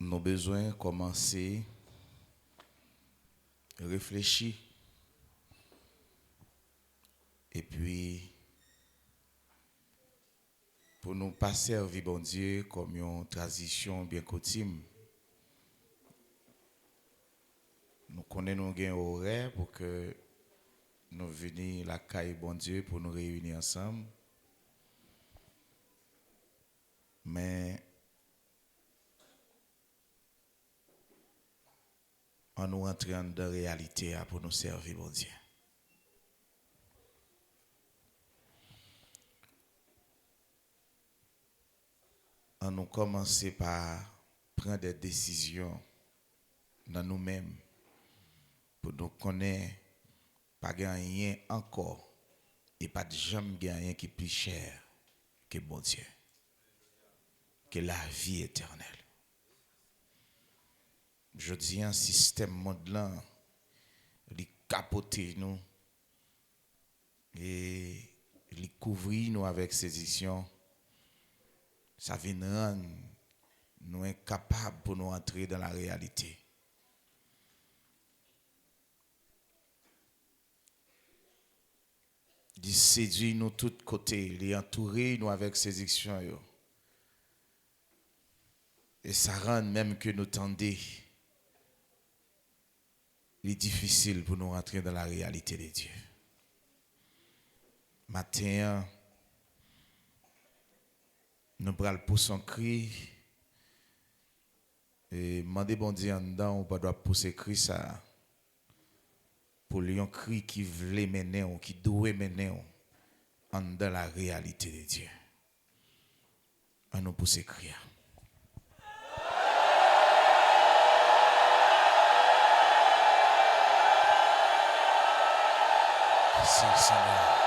Nos besoins commencer à réfléchir et puis pour nous pas servir bon Dieu comme une tradition bien coutume. Nous connaissons un horaire pour que nous venions la caille bon Dieu pour nous réunir ensemble. Mais on nous rentre dans la réalité pour nous servir bon Dieu. On nous commencer par prendre des décisions dans nous-mêmes pour nous connaître pas gagner encore et pas de jamais gagner qui est plus cher que bon Dieu, que la vie éternelle. Je dis un système monde il capote nous et il couvre nous avec sédition. Ça vient rendre nous incapables pour nous entrer dans la réalité. Il séduit nous de tous côtés, il entoure nous avec séduction. Et ça rend même que nous tendons. Il est difficile pour nous rentrer dans la réalité de Dieu. Matin, nous prenons pour son cri et demander bon Dieu en dedans, on ne doit pas pousser cri ça pour lui un cri qui voulait mener ou qui doit mener en dans la réalité de Dieu. On nous pousser cri. Merci Seigneur.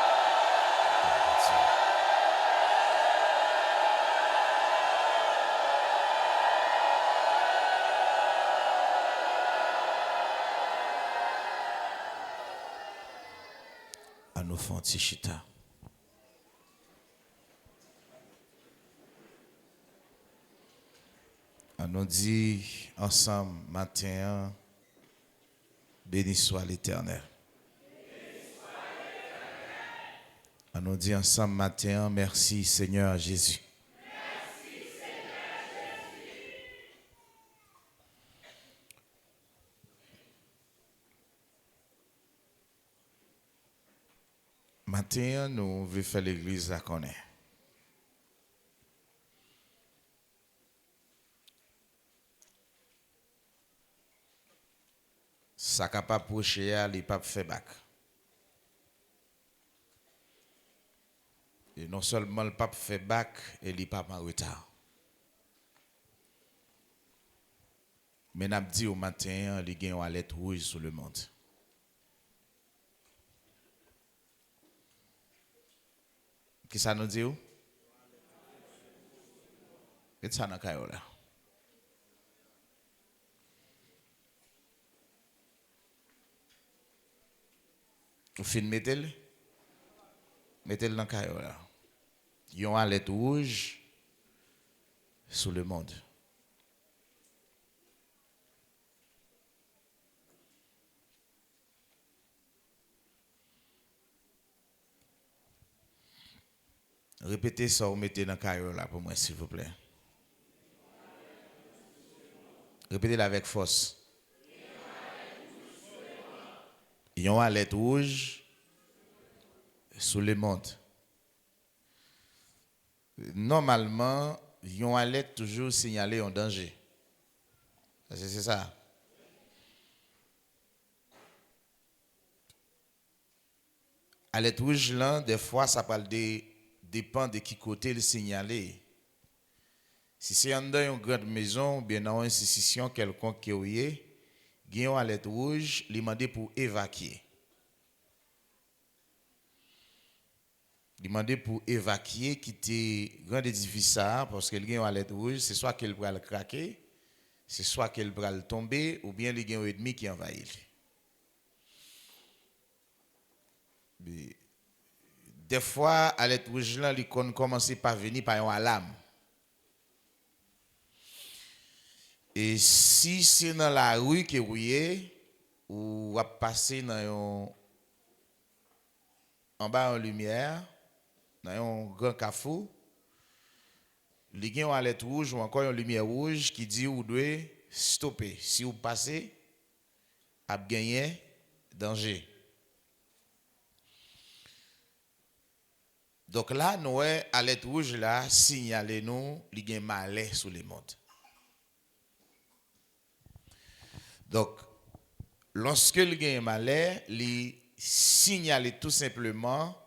À nous faire un petit chita. À nous dit ensemble matin, béni soit l'Éternel. À nous dit ensemble matin, merci Seigneur Jésus. Merci Seigneur Jésus. Matin, nous voulons faire l'église à connaître. Ça capable procher, il pas fait bac. Et non seulement le pape fait bac, et il pas en retard. Mais n'a dit au matin, il y a une lettre rouge sur le monde. Qui ça nous dit où? Qu'est-ce que ça nous dit là? Vous filmez-le? Mettez-le dans le caillou là. Il y a une lettre rouge sur le monde. Répétez ça ou mettez dans le caillou là pour moi, s'il vous plaît. Répétez-le avec force. Il y a une lettre rouge sur le monde. Normalement, il y a une alerte toujours signalée en danger. C'est ça. Alerte rouge là, des fois, ça parle dépend de qui côté le signaler. Si c'est dans une grande maison, ou bien dans une institution quelconque qui est, il y a une alerte rouge, il demande pour évacuer. Demander pour évacuer, quitter grand édifice parce qu'il y a une alerte rouge, c'est soit qu'elle va le craquer, c'est soit qu'elle va le tomber, ou bien il y a un ennemi qui envahit. Des fois, alerte rouge là, il commence par venir par une alarme. Et si c'est dans la rue que vous êtes, ou à passer en bas en lumière, dans un grand carrefour, il y a une alerte rouge ou encore une lumière rouge qui dit vous devez stopper. Si vous passez, à gagner danger. Donc là, nous avons alerte rouge là, signaler nous, il y a un malais sur le monde. Donc, lorsque il y a un malais, il signale tout simplement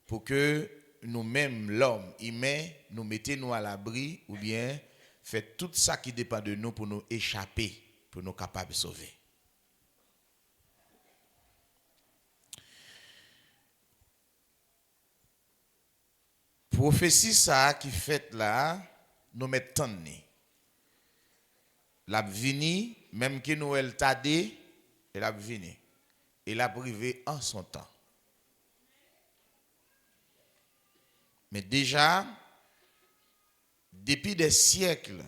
pour que nous-mêmes, l'homme, humain, nous mettons à l'abri ou bien fait tout ça qui dépend de nous pour nous échapper, pour nous capables de sauver. Prophétie ça qui fait là, nous mettons la vini, même que nous elle tardé, elle a vini. Elle a privé en son temps. Mais déjà, depuis des siècles,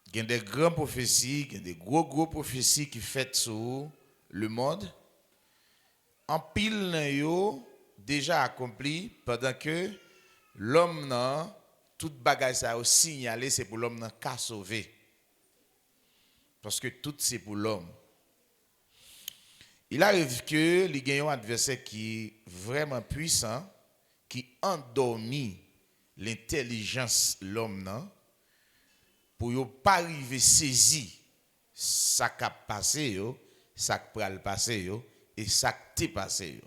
il y a des grandes prophéties, il y a des gros prophéties qui font sur le monde. En pile, yo déjà accompli pendant que l'homme n'a toute bagage ça a signalé, c'est pour l'homme qu'à sauver. Parce que tout c'est pour l'homme. Il arrive que les gagnants adversaire qui est vraiment puissant, qui endormit l'intelligence l'homme pour ne pas arriver saisi ça qui a passé, ça qui va le passer et ça qui est passé.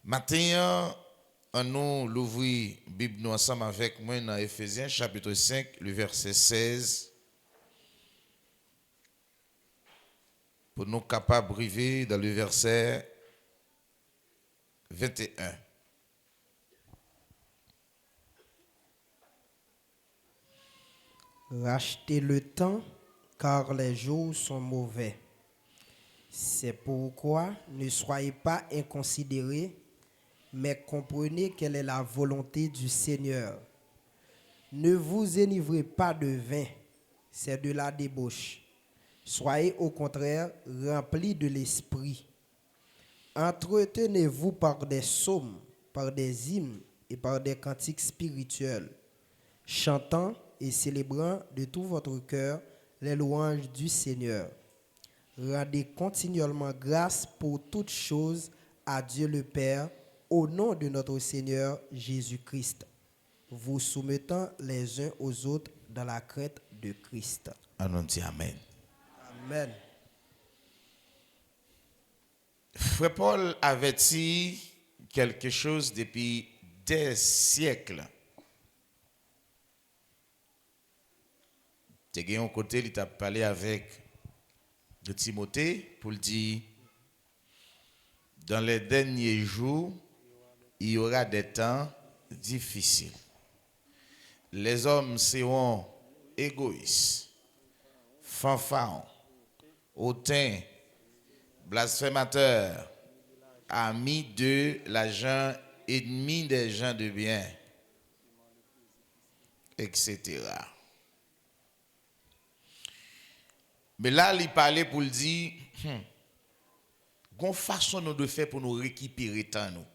Maintenant, nous l'ouvrir Bible nous ensemble avec moi dans Éphésiens chapitre 5, le verset 16. Pour nous capables d'arriver dans le verset 21. Rachetez le temps, car les jours sont mauvais. C'est pourquoi ne soyez pas inconsidérés, mais comprenez quelle est la volonté du Seigneur. Ne vous enivrez pas de vin, c'est de la débauche. Soyez au contraire remplis de l'esprit. Entretenez-vous par des psaumes, par des hymnes et par des cantiques spirituels, chantant et célébrant de tout votre cœur les louanges du Seigneur. Rendez continuellement grâce pour toutes choses à Dieu le Père, au nom de notre Seigneur Jésus-Christ, vous soumettant les uns aux autres dans la crainte de Christ. On dit Amen. Amen. Frère Paul avait dit quelque chose depuis des siècles. Tu as un côté, il t'a parlé avec de Timothée pour le dire, dans les derniers jours, il y aura des temps difficiles. Les hommes seront égoïstes, fanfarons, hautains, blasphémateurs, amis de l'argent, ennemis des gens de bien, etc. Mais là, il parlait pour le dire, quelle façon nous de faire pour nous récupérer temps nous.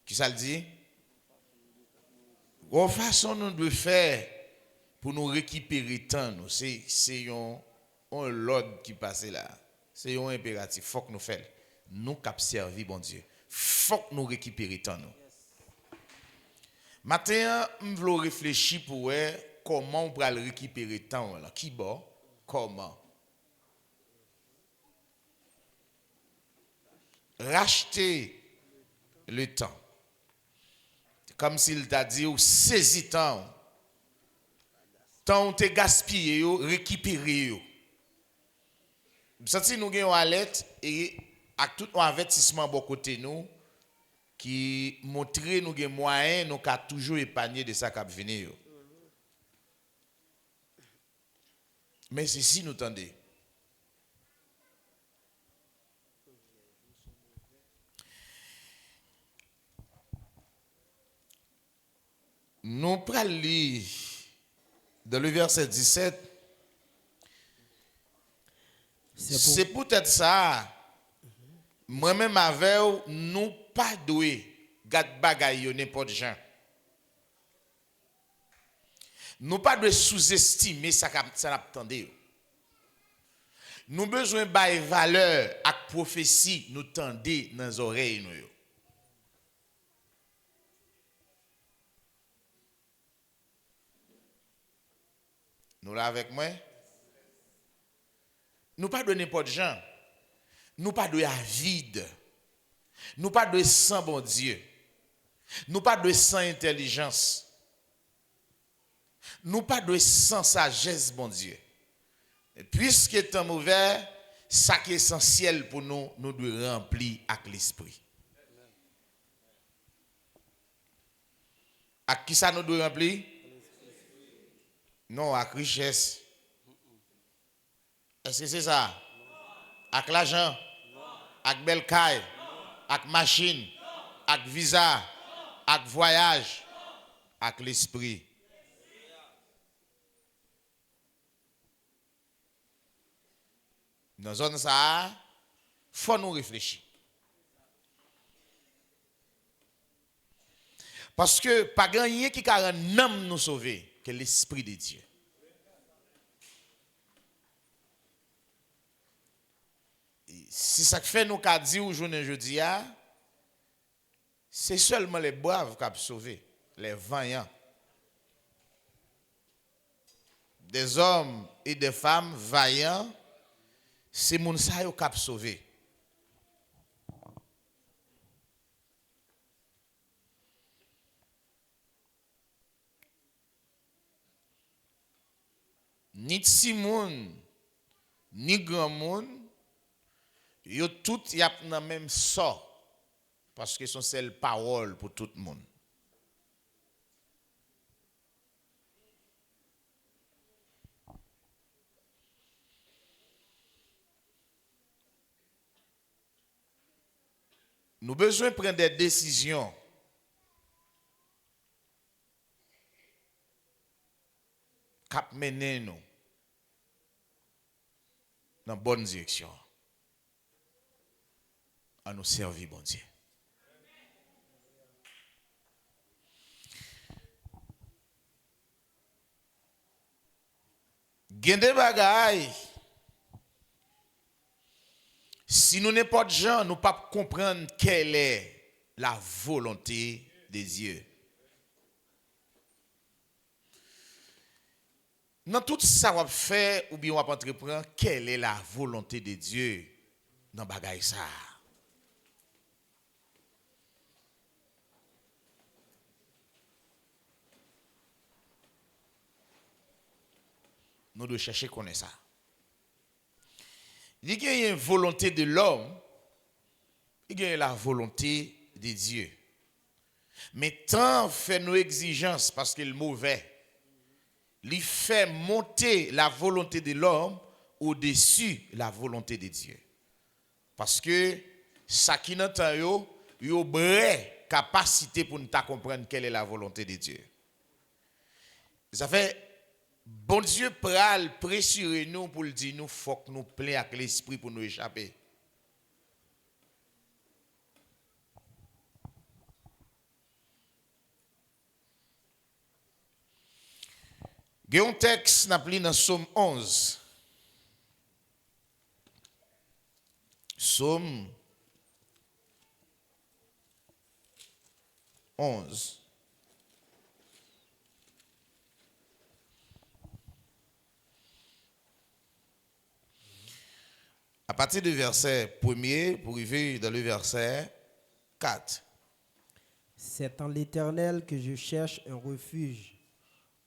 Qui ça le dit? Quelle façon nous de faire pour nous récupérer temps nous. C'est un l'ordre qui passe là. C'est un impératif. Faut que nous fassions. Nous cap servir bon Dieu. Faut que nous récupérer temps nous. Maintenant, je veux réfléchir pour comment on peut récupérer temps là. Qui bon? Comment? Racheter le temps. Comme s'il t'a dit, saisis temps. Temps te gaspillé, récupérer. Si nous avons une alerte et avec tout un avertissement de côté nous qui montre nous des moyens nous avons toujours épargné de ça qui venir. Mais c'est si nous tendez. Nous prenons lire dans le verset 17. C'est peut-être ça. Moi-même avec nous pas doué gade bagay n'importe gens. Nous pas de sous-estimer ça n'attendez. Nous besoin bailler valeur à prophétie nous tendez dans les oreilles nous. Nous là avec moi. Nous pas de n'importe gens. Nous pas de avide. Nous pas de sans bon Dieu. Nous pas de sans intelligence. Nous pas de sans sagesse bon Dieu. Et puisque est mauvais, ça qui est essentiel pour nous, nous devons remplir avec l'esprit. À qui ça nous doit remplir? Non, avec richesse. Est-ce que c'est ça? Avec l'argent? Avec belle caille? Avec machine? Avec visa? Avec voyage? Avec l'esprit. Dans zone ça, faut nous réfléchir. Parce que pas rien qui a un homme nous sauver que l'esprit de Dieu. Si ça fait nous qu'a dit aujourd'hui jeudi c'est seulement les braves qui ont sauvé, les vaillants. Des hommes et des femmes vaillants, c'est moun sa yo k'ap sauvé. Ni ti moun, ni grand moun, yo tout yap nan même sort parce que son seule parole pour tout le monde. Nous avons besoin de prendre des décisions qui mènent nous dans la bonne direction. À nous servir, bon Dieu. Gen de bagay. Si nous n'sommes pas de gens, nous ne pouvons pas comprendre quelle est la volonté de Dieu. Dans tout ça qu'on fait ou bien on va entreprendre, quelle est la volonté de Dieu dans bagay ça? Nous devons chercher connaître ça. Il y a une volonté de l'homme, il y a la volonté de Dieu. Mais tant fait nos exigences parce qu'il est mauvais, il fait monter la volonté de l'homme au-dessus de la volonté de Dieu. Parce que ça qui n'entend yo vraie capacité pour nous comprendre quelle est la volonté de Dieu. Ça fait bon Dieu pral pressurer nous pour le dire nous faut que nous plein avec l'esprit pour nous échapper. Il y a un texte n'a pris dans Psaume 11. Psaume 11. À partir du verset 1er pour arriver dans le verset 4. C'est en l'Éternel que je cherche un refuge.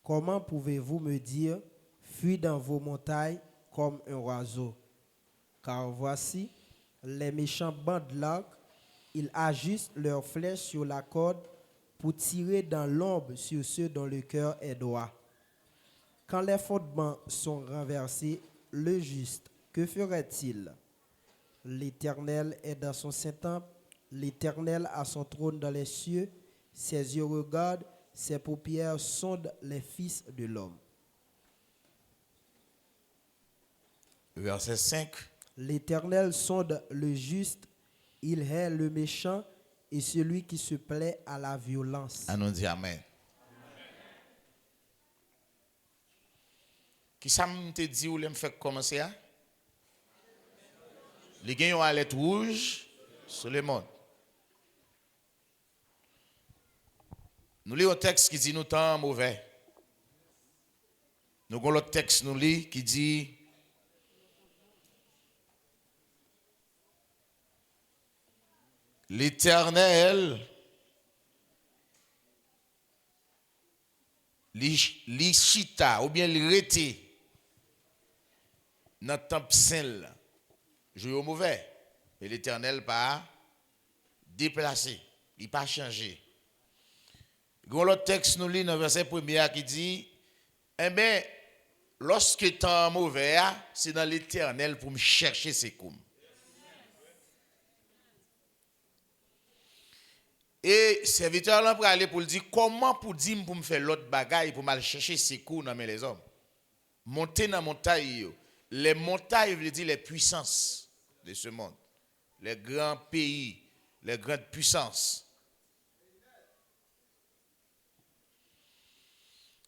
Comment pouvez-vous me dire, fuis dans vos montagnes comme un oiseau? Car voici, les méchants bandent l'arc, ils ajustent leurs flèches sur la corde pour tirer dans l'ombre sur ceux dont le cœur est droit. Quand les fondements sont renversés, le juste, que ferait-il? L'Éternel est dans son saint temple, l'Éternel a son trône dans les cieux, ses yeux regardent Ses paupières sondent les fils de l'homme. Verset 5. L'Éternel sonde le juste, il hait le méchant et celui qui se plaît à la violence. On nous dit Amen. Qui ça me te dit ou me fait commencer à? Les gens ont une lettre rouge sur le monde. Nous lisons un texte qui dit nous temps mauvais. Nous avons l'autre texte nous lit qui dit l'Éternel li chita ou bien li rete dans le temple saint. Jouer au mauvais. Et l'Éternel pas déplacé, il pas changé. L'autre texte nous lit dans le verset 1er qui dit eh bien, lorsque temps mauvais, c'est dans l'Éternel pour me chercher ses coups. Et serviteur là pour aller pour dire comment pour dire pour me faire l'autre bagaille pour mal chercher ses coups dans les hommes. Monter dans montagne, les montagnes veut dire les puissances de ce monde, les grands pays, les grandes puissances.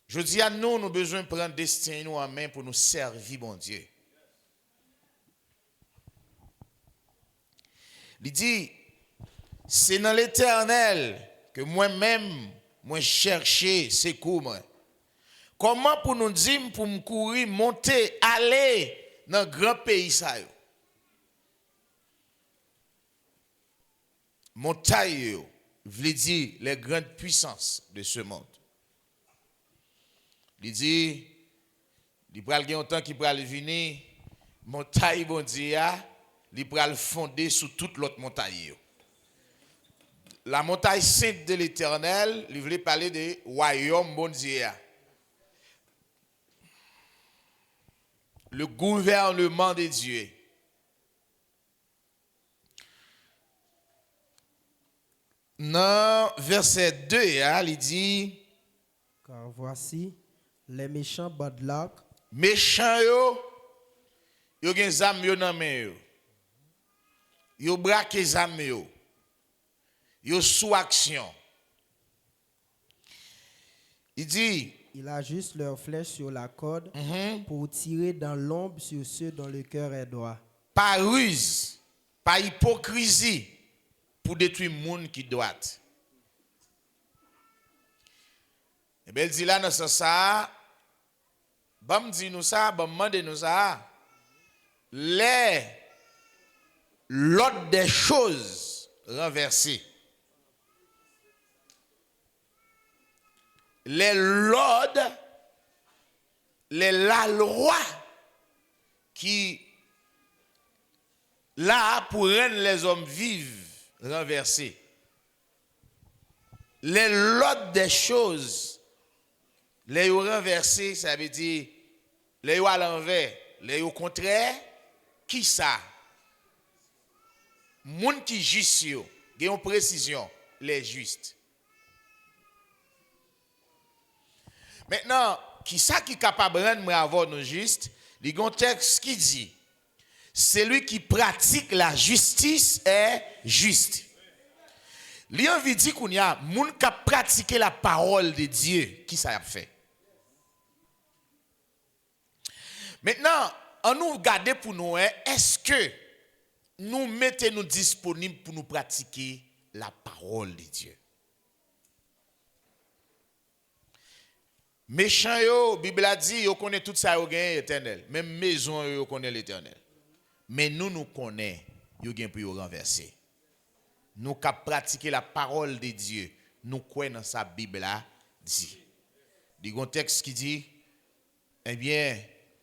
Je dis à nous, nous avons besoin de prendre destin nous en main pour nous servir, mon Dieu. Il dit, c'est dans l'Éternel que moi-même, moi chercher ces coups. Comment pour nous dire, pour me courir, monter, aller dans le grand pays ça? Montagne, veut dire les grandes puissances de ce monde. Il dit, il pral gen un temps qui pral venir, montagne bon Dieu, il pral fonder sous toute l'autre montagne. La montagne sainte de l'Éternel, il voulait parler de royaume bon Dieu. Le gouvernement de Dieu. Dans verset 2, il dit, car voici les méchants badlak. Méchants yo gen zam yo nan men yo. Yo braque zam yo. Yo sous action. Il dit, Il ajuste leurs flèches sur la corde pour tirer dans l'ombre sur ceux dont le cœur est droit. Pas ruse, pas hypocrisie pour détruire le monde qui doit. Et bien, il dit là dans ce sens, bam dit nous ça, bam mande nous ça, l'ordre des choses renversées. L'ordre, la loi qui là pour rendre les hommes vivent renversés. L'ordre des choses, les renversés, ça veut dire les à l'envers, les au contraire, qui ça? Moun qui juste yo, gen une précision, les justes. Maintenant, qui ça qui est capable de rendre avoir nos justes? Il y a un texte qui dit, celui qui pratique la justice est juste. Il y a envie de dire qu'il y a moun qui pratique la parole de Dieu, qui ça a fait. Maintenant, on nous regarde pour nous, est-ce que nous mettons-nous disponibles pour nous pratiquer la parole de Dieu? Méchant yo, Bible a dit, yo connaît tout ça yo gagne éternel. Même maison yo connaît l'éternel. Mais nous connaît yo gagne pour yo renverser. Nous qui pratiquer la parole de Dieu, nous croyons dans sa Bible là dit. Il y a un texte qui dit eh bien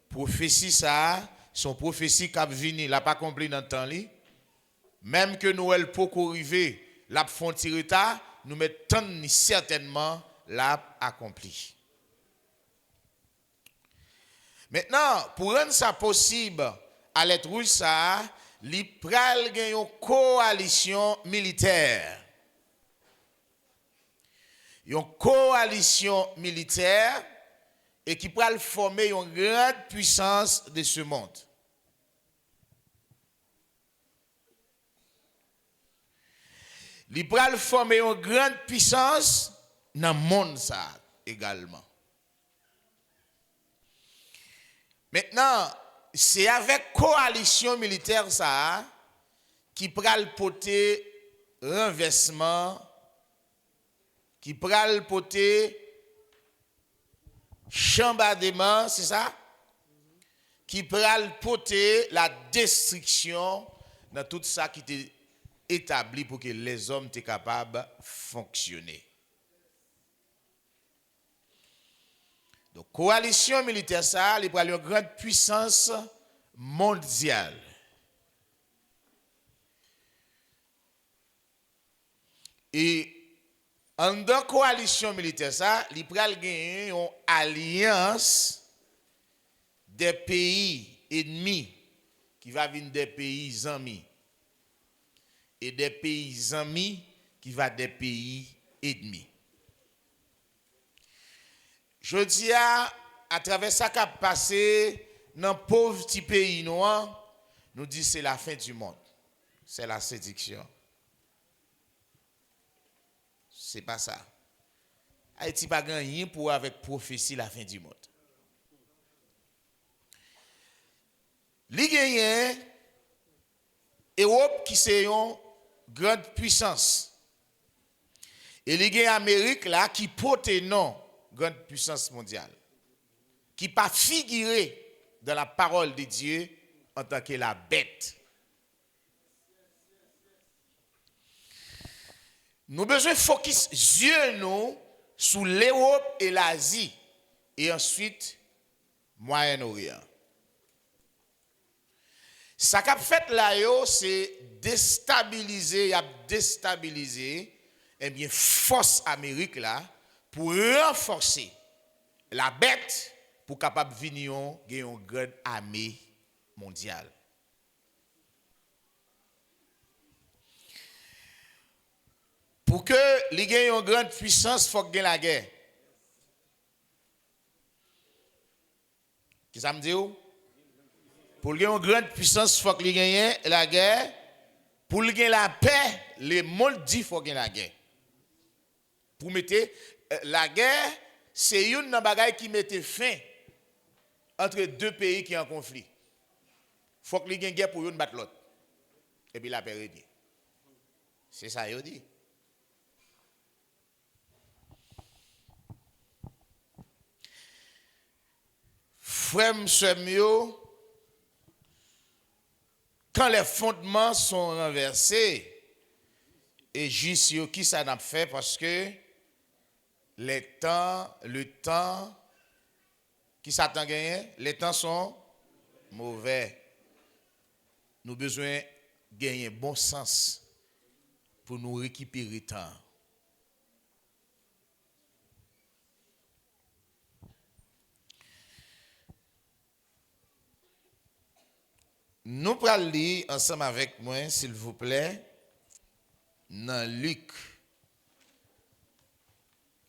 prophétie ça, son prophétie qui a venu, l'a pas accompli dans le temps li. Même que Noël peut arriver, l'a font retard, nous mettons certainement l'a accompli. Maintenant, pour rendre ça possible, à l'être rouge ça, li pral gen une coalition militaire. une coalition militaire et qui pourra former une grande puissance de ce monde. Il pourra former une grande puissance dans le monde ça également. Maintenant, c'est avec coalition militaire ça qui pourra porter renversement, qui pourra porter chambardement, c'est ça? Qui pourra porter la destruction dans tout ça qui était établi pour que les hommes soient capables de fonctionner. Donc, coalition militaire, ça, il prend une grande puissance mondiale. Et en dans coalition militaire, ça, il prend une alliance des pays ennemis qui va venir des pays amis. Et des pays amis qui va des pays ennemis. Je dis à travers ça qui a passé dans pauvre petit pays noir, nous dit c'est la fin du monde. C'est la séduction. C'est pas ça. Haïti pas gagné pour avec prophétie la fin du monde. Li gagné Europe qui c'est une grande puissance. Et li gagné Amérique là qui porte non grande puissance mondiale, qui pas figuré dans la parole de Dieu en tant que la bête. Nous besoin focus yeux nous sur l'Europe et l'Asie et ensuite Moyen-Orient. Ça qu'a fait là c'est déstabiliser eh bien force Amérique là pour renforcer la bête pour capable venir gagner une grande armée mondiale. Pour que les gagne une grande puissance, il faut gagner la guerre. Qu'est-ce que ça me dit? Pour gagner une grande puissance, il faut que les gagne la guerre. Pour gagner la paix, le monde dit qu'il faut gagner la guerre. Pour mettre la guerre, c'est une bagaille qui mette fin entre deux pays qui sont en conflit. Il faut que les gagne guerre pour une battre l'autre. Et puis la paix revient. C'est ça qu'il dit. Frère, monsieur, quand les fondements sont renversés, et juste qui ça n'a fait parce que le temps qui s'attend gagner, les temps sont mauvais. Nous avons besoin de gagner bon sens pour nous récupérer le temps. Nous allons lire ensemble avec moi, s'il vous plaît, dans Luc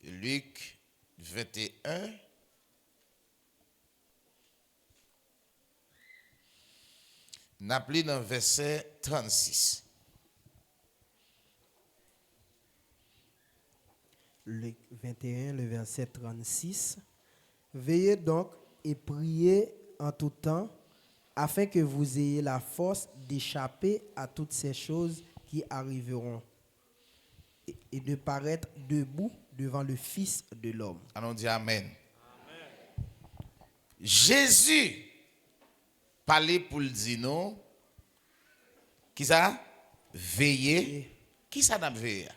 21. Nous allons dans verset 36. Luc 21, le verset 36. Veillez donc et priez en tout temps, afin que vous ayez la force d'échapper à toutes ces choses qui arriveront et de paraître debout devant le Fils de l'homme. Allons dire Amen. Jésus parlait pour le dire non. Qui ça? Veiller. Qui ça n'a veillé?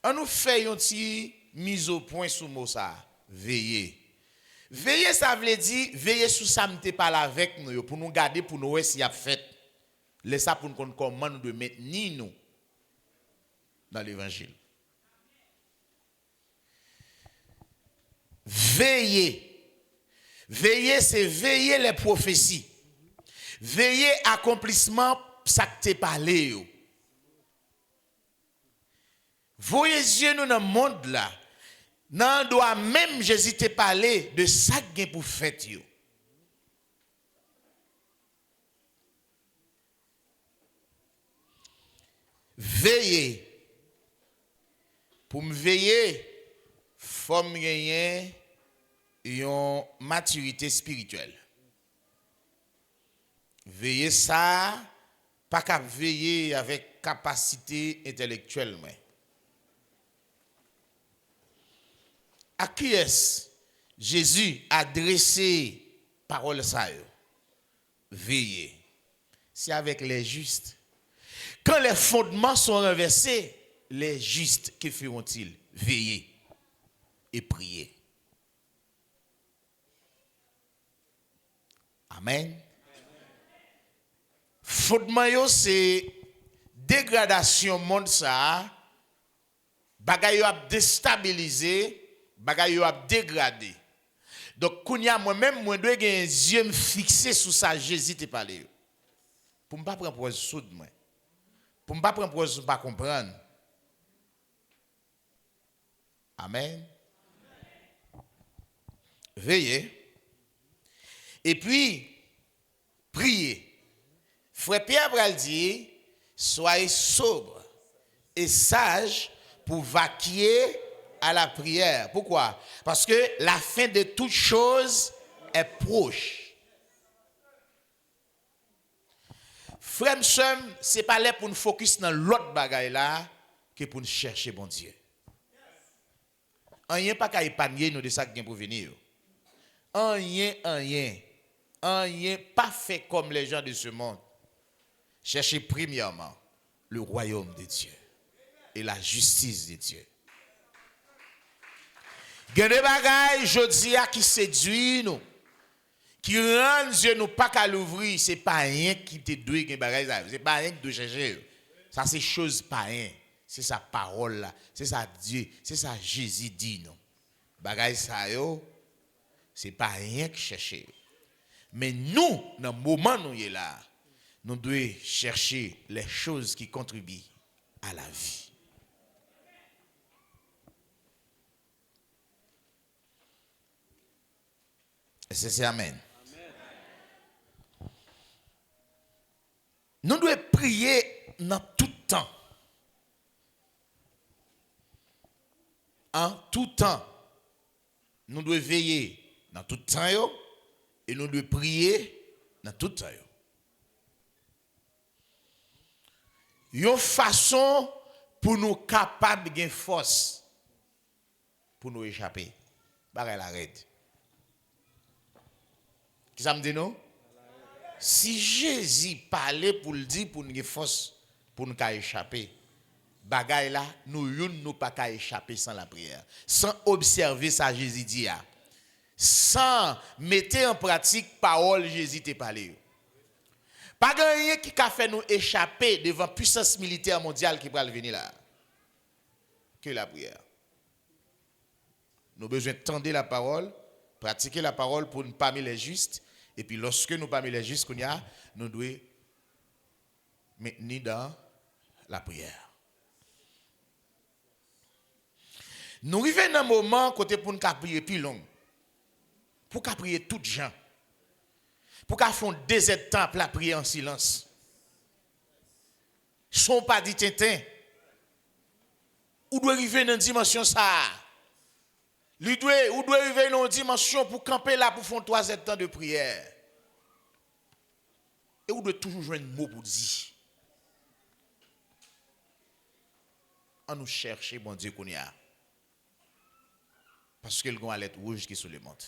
On nous fait une petite mise au point sur le mot ça. Veiller. Veiller, ça veut dire veiller sur ça, nous parler avec nous, pour nous garder, pour nous voir s'il y a fait. Laissez ça pour nous comprendre comment nous devons maintenir nous dans l'évangile. Veiller. Veiller, c'est veiller les prophéties. Veiller accomplissement, ça que tu parlé. Voyez Dieu nous dans le monde là. Nan doit même Jésus te parler de ça qui pour fête yo. Veillez. Pour me veiller, faut me gagner une maturité spirituelle. Veiller ça, pas qu'à veiller avec capacité intellectuelle. À qui est-ce Jésus a adressé parole ça yo? Veillez. C'est avec les justes. Quand les fondements sont renversés, les justes, que feront-ils? Veiller et prier. Amen. Fondement yo c'est dégradation monde ça, bagay yo a déstabilisé, bagay yo a dégradé. Donc kounya moi-même moi dois gen yeux me fixer sur ça Jésus te parler. Pour me pas prendre pour soud moi. Pour me pas prendre pour pas comprendre. Amen. Veillez. Et puis, priez. Frère Pierre Bral dit, soyez sobre et sage pour vaquer à la prière. Pourquoi? Parce que la fin de toute chose est proche. Frère Msem, ce n'est pas là pour nous focus dans l'autre bagaille là que pour nous chercher bon Dieu. Rien pas qu'à épargner nous de ça qui vient pour venir. Rien pas fait comme les gens de ce monde. Cherchez premièrement le royaume de Dieu et la justice de Dieu. Il y a des bagailles, je dis, qui séduisent nous, qui rendent Dieu nous pas qu'à l'ouvrir. Ce n'est pas rien qui te doit des bagailles. Ce n'est pas rien qui doit chercher. Ça, c'est chose pas rien. C'est sa parole là. C'est ça Dieu. C'est ça Jésus dit nous. Bagaille ça yo, c'est pas rien que chercher. Mais nous, dans le moment où nous sommes là, nous devons chercher les choses qui contribuent à la vie. Est-ce que c'est Amen? Nous devons prier dans tout temps. En tout temps. Nous devons veiller dans tout temps et nous devons prier dans tout temps. Une façon pour nous capables de force pour nous échapper. Bagay la red. Qui ça me dit non? Si Jésus parlait pour le dire pour nous force pour nous échapper. Bagay là, nous pas qu'à échapper sans la prière, sans observer ça Jésus dit, sans mettre en pratique parole Jésus te parlé. Pas rien qui a fait nous échapper devant puissance militaire mondiale qui va venir là. Que la prière. Nous avons besoin de tendre la parole, pratiquer la parole pour nous parmi les justes, et puis lorsque nous parmi les justes nous devons maintenir dans la prière. Nous arrivons dans un moment côté pour nous prier plus long. Pour nous prier toutes gens. Pour nous faire des temps pour la prier en silence. Sont pas dit tintin. Ou doit arriver dans une dimension ça. Ou doit arriver dans une dimension pour camper là pour faire 3 temps de prière. Et ou doit toujours jouer un mot pour dire. On nous chercher bon Dieu qu'on y a. Parce que le grand lettre rouge qui est sur le monde.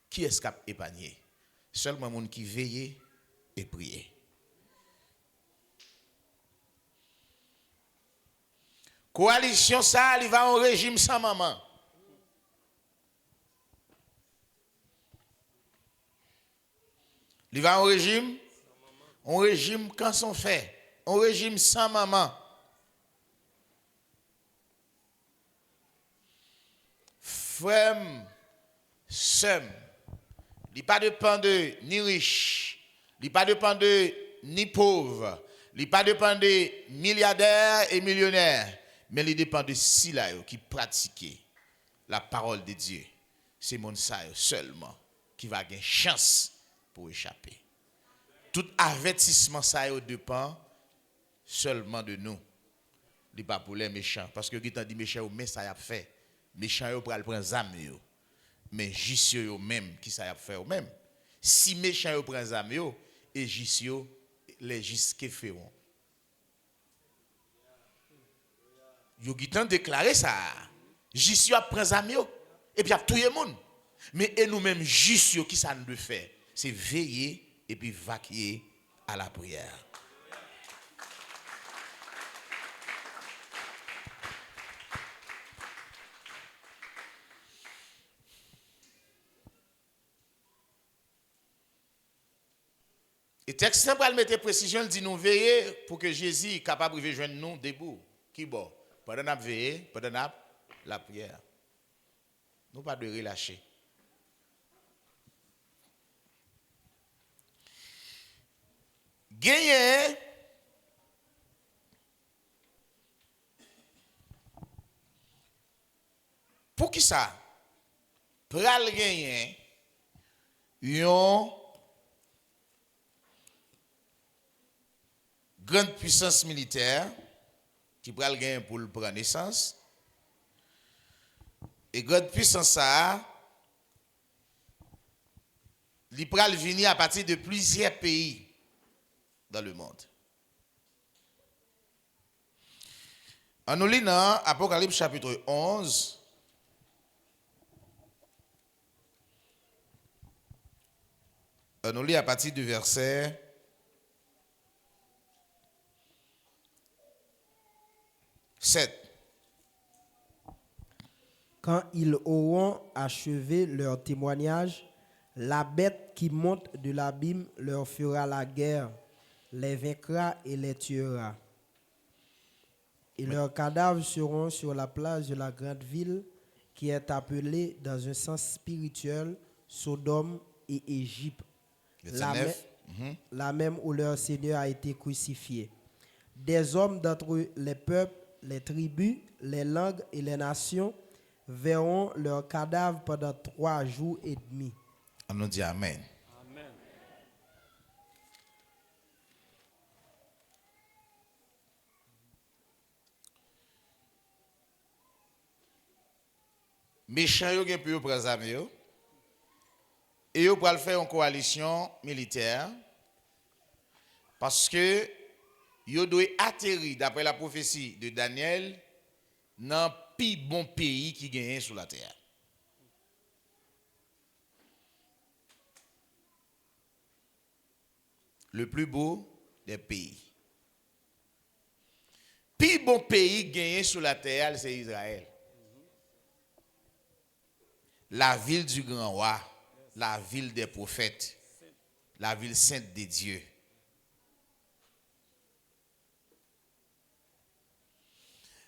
Qui est-ce qui a épargné? Seulement les gens qui veillent et prient. Coalition ça, il va en régime sans maman. Il va en régime quand son fait. En régime sans maman. Frère, sœur, il pas dépend de ni riche, il pas dépend de ni pauvre, il pas dépend de milliardaires et millionnaires, Mais il dépend de si là qui pratiquent la parole de Dieu. C'est mon ça seulement qui va avoir chance pour échapper. Tout avertissement ça dépend seulement de nous. Il n'est pas pour les méchants. Parce que quand on dit méchant, mais ça y a fait. Méchant, ils prennent les âmes. Mais juste eux-mêmes, qui ça y a fait eux-mêmes. Si méchant, ils prennent les âmes, et juste les justes qui feront. Ils ont déclaré ça. Juste prend les âmes, et puis il y a tout le monde. Mais et nous-mêmes, juste qui ça nous doit faire, c'est veiller et puis vaquer à la prière. Et texte simple, elle mettait précision, elle dit nous veiller pour que Jésus est capable de rejoindre nous debout. Qui bon? Pendant qu'on veiller, pendant la prière. Nous pas de relâcher. Gagner pour qui ça? Pral gagner yon grande puissance militaire qui pral gagner pour le prendre naissance. Et grande puissance ça li pral venir à partir de plusieurs pays dans le monde. En nous lisant Apocalypse chapitre 11, on nous lit à partir du verset 7. Quand ils auront achevé leur témoignage, la bête qui monte de l'abîme leur fera la guerre, les vaincra et les tuera. Et leurs cadavres seront sur la place de la grande ville qui est appelée dans un sens spirituel Sodome et Égypte, la même où leur Seigneur a été crucifié. Des hommes d'entre les peuples, les tribus, les langues et les nations verront leurs cadavres pendant 3 jours et demi. On nous dit Amen. Amen. Méchants yo gen pour prendre zame yo. Et yo pral faire une coalition militaire parce que yo doit atterrir d'après la prophétie de Daniel dans le plus bon pays qui gagne sur la terre. Le plus beau des pays. Plus bon pays gagné sur la terre, c'est Israël. La ville du grand roi, la ville des prophètes, la ville sainte de Dieu.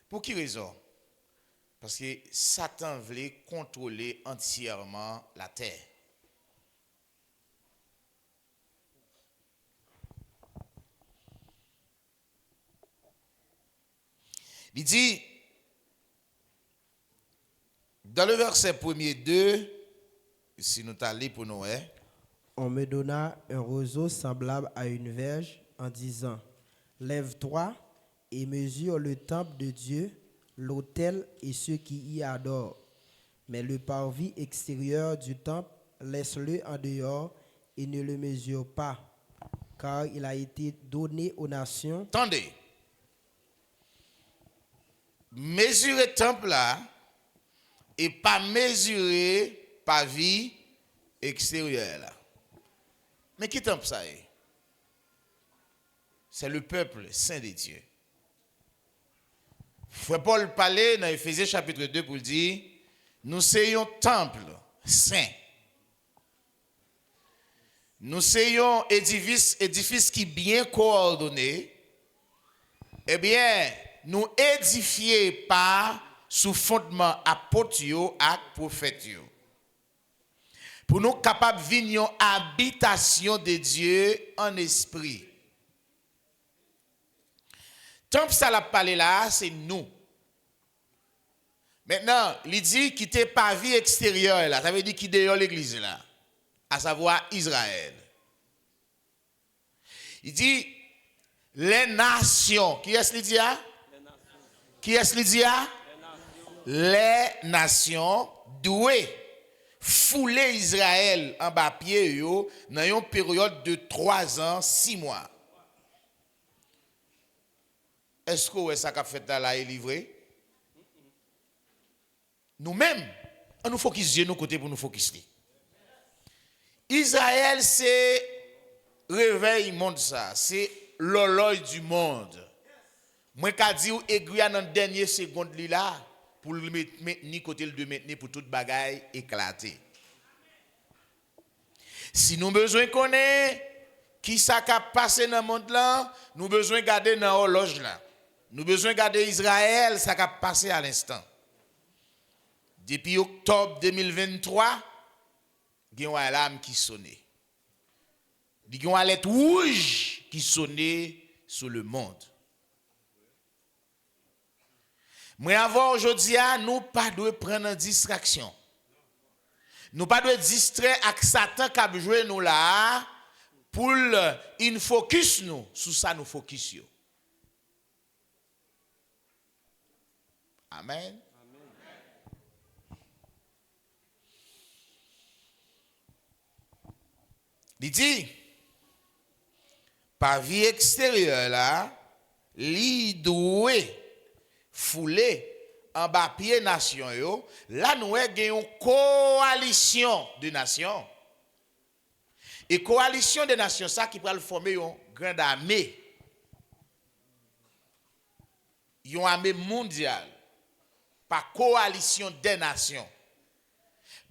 Pour quelle raison? Parce que Satan voulait contrôler entièrement la terre. Il dit, dans le verset 1er 2, si nous t'allons pour nous, On me donna un roseau semblable à une verge en disant, lève-toi et mesure le temple de Dieu, l'autel et ceux qui y adorent. Mais le parvis extérieur du temple, laisse-le en dehors et ne le mesure pas, car il a été donné aux nations. Attendez. Mesurer temple là et pas mesurer parvis extérieur là. Mais qui temple ça est? C'est le peuple saint de Dieu. Frère Paul parlait dans Éphésiens chapitre 2 pour dire, nous soyons temple saint. Nous soyons édifice qui bien coordonné. Eh bien, nous édifiés par sous fondement apôtre et prophète. Pour nous capables de venir habitation de Dieu en esprit. Temple ça la parlé là, c'est nous. Maintenant, il dit quitter pas vie extérieure là, ça veut dire qui dehors l'église là, à savoir Israël. Il dit les nations, qui est-ce qu'il dit à? Qui est-ce qu'il dit à? Les nations doivent fouler Israël en bas pied yo dans une période de 3 ans, 6 mois. Est-ce que ça qu'a fait là est livré? Nous-mêmes, on nous focus nous côté pour nous focuser. Israël, c'est réveil monde ça, c'est l'horloge du monde. Moi qu'a dit ou aiguille dans dernière seconde là pour le maintenir côté le de maintenir pour toute bagaille éclater. Si nous besoin connaître qui ça qu'a passé dans le monde là, nous besoin garder dans l'horloge là. Nous besoin garder Israël ça qu'a passé à l'instant. Depuis octobre 2023, il y a une alarme qui sonnait. Il y a une alerte rouge qui sonnait sur le monde. Mais avant aujourd'hui, nous pas de prendre une distraction. Nous pas de distraire avec Satan qui a joué nous là pour une focus nous sur ça nous focus yo. Amen. Il dit, par vie extérieure là, li doué foulé en bas pied nation yo, là nous avons une coalition de nations. Et coalition de nations ça qui va former une grande armée. Une armée mondiale par coalition des nations.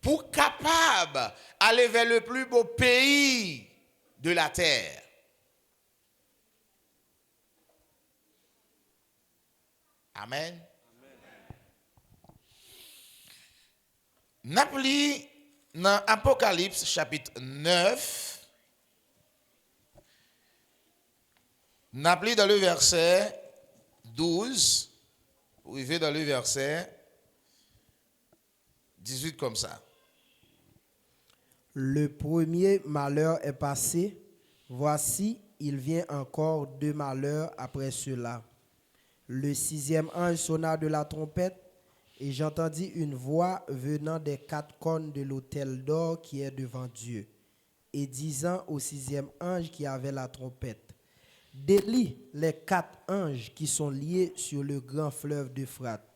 Pour capable aller vers le plus beau pays de la terre. Amen. Napoli dans Apocalypse chapitre 9. Napoli dans le verset 12. Vous arrivez dans le verset 18 comme ça. Le premier malheur est passé. Voici, il vient encore 2 malheurs après cela. Le 6e ange sonna de la trompette, et j'entendis une voix venant des 4 cornes de l'autel d'or qui est devant Dieu, et disant au 6e ange qui avait la trompette, délie les 4 anges qui sont liés sur le grand fleuve d'Euphrate.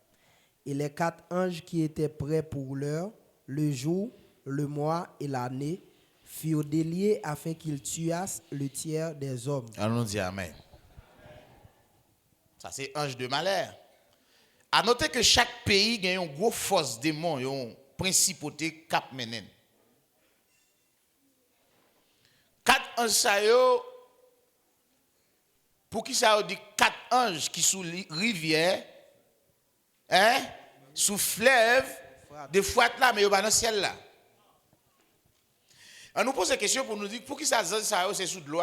Et les 4 anges qui étaient prêts pour l'heure, le jour, le mois et l'année, furent déliés afin qu'ils tuassent le tiers des hommes. Allons dire Amen. Ça c'est ange de malheur. À noter que chaque pays a une grosse force démon, une principauté cap menen. 4 anges ça yo, pour qui ça dit 4 anges qui sous rivière, hein, sous fleuve, de fouette là, mais pas dans le ciel là. On nous pose la question pour nous dire pour qui ça c'est sous de l'eau.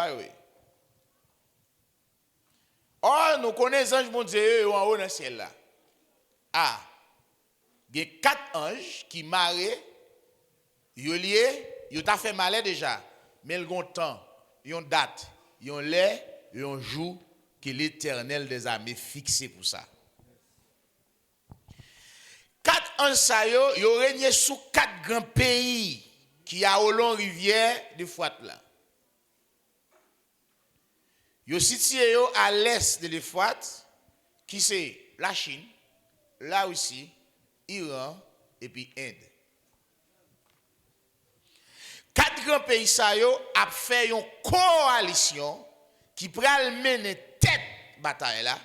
Oh, nous connaissons les anges mon Dieu en haut dans le ciel là. Ah, il y a 4 anges qui marrent, ils lié, ils ont fait malheur déjà, mais ils ont temps, ils ont date, ils ont l'heure, ils ont jour que l'Éternel des armées fixé pour ça. 4 anges ça yo, ils ont régné sous 4 grands pays qui a au long rivière de Fouat là. Yo situé yo à l'est de l'Euphrate, qui c'est la Chine, la Russie, Iran et puis Inde. 4 grands pays ça yo a fait une coalition qui pral mener tête bataille là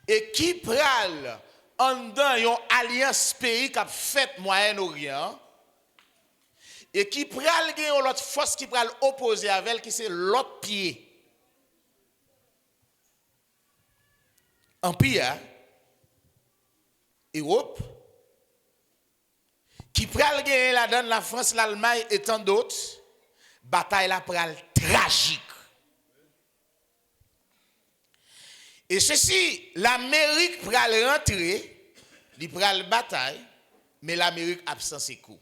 et qui pral en dans une alliance pays qui a fait Moyen-Orient et qui pral gagner l'autre force qui pral opposer avec qui c'est l'autre pied. Empire Europe qui pral gagner là dans la France, l'Allemagne et tant d'autres, bataille là pral tragique. Et ceci, l'Amérique pral rentrer, il pral bataille, mais l'Amérique absent ses coups.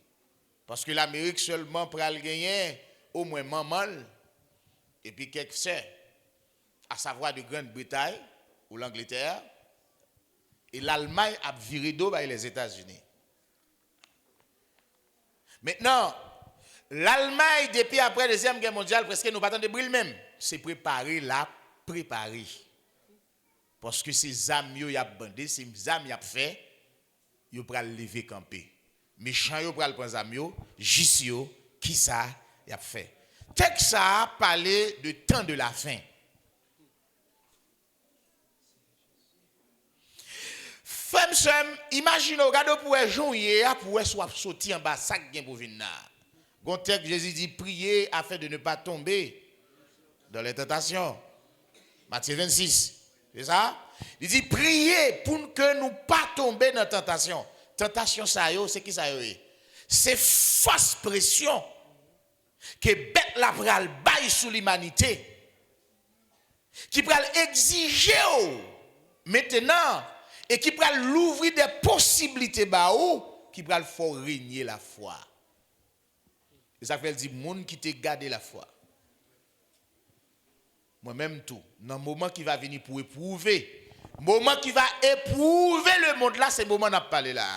Parce que l'Amérique seulement pral gagner au moins maman et puis quelques sœurs, à savoir de Grande-Bretagne ou l'Angleterre, et l'Allemagne a viré d'eau par les États-Unis. Maintenant, l'Allemagne, depuis après la Deuxième Guerre mondiale, presque nous pas de brûler même. C'est préparer la préparer. Parce que ces âmes y a bandé, ces âmes y a fait, yo pral lever camper. Méchant yo pral prendre âmes yo, jis yo, qui ça y a fait. Texte ça a parlé de temps de la fin. Femme sem, imaginez, regardez pour jouer, pour soit sortir en bas, ça qui pour venir. Gon texte Jésus dit priez afin de ne pas tomber dans les tentations. Matthieu 26. C'est ça? Il dit priez pour que nous pas tomber dans la tentation. Tentation ça yo, c'est qui ça yo? C'est fausse pression que bête la pral bail sous l'humanité. Qui pral exiger maintenant et qui pral l'ouvrir des possibilités ba ou qui pral faut régner la foi. Et ça fait dire monde qui te garder la foi. Moi-même tout, dans le moment qui va venir pour éprouver, le moment qui va éprouver le monde là, c'est le moment n'a parlé là.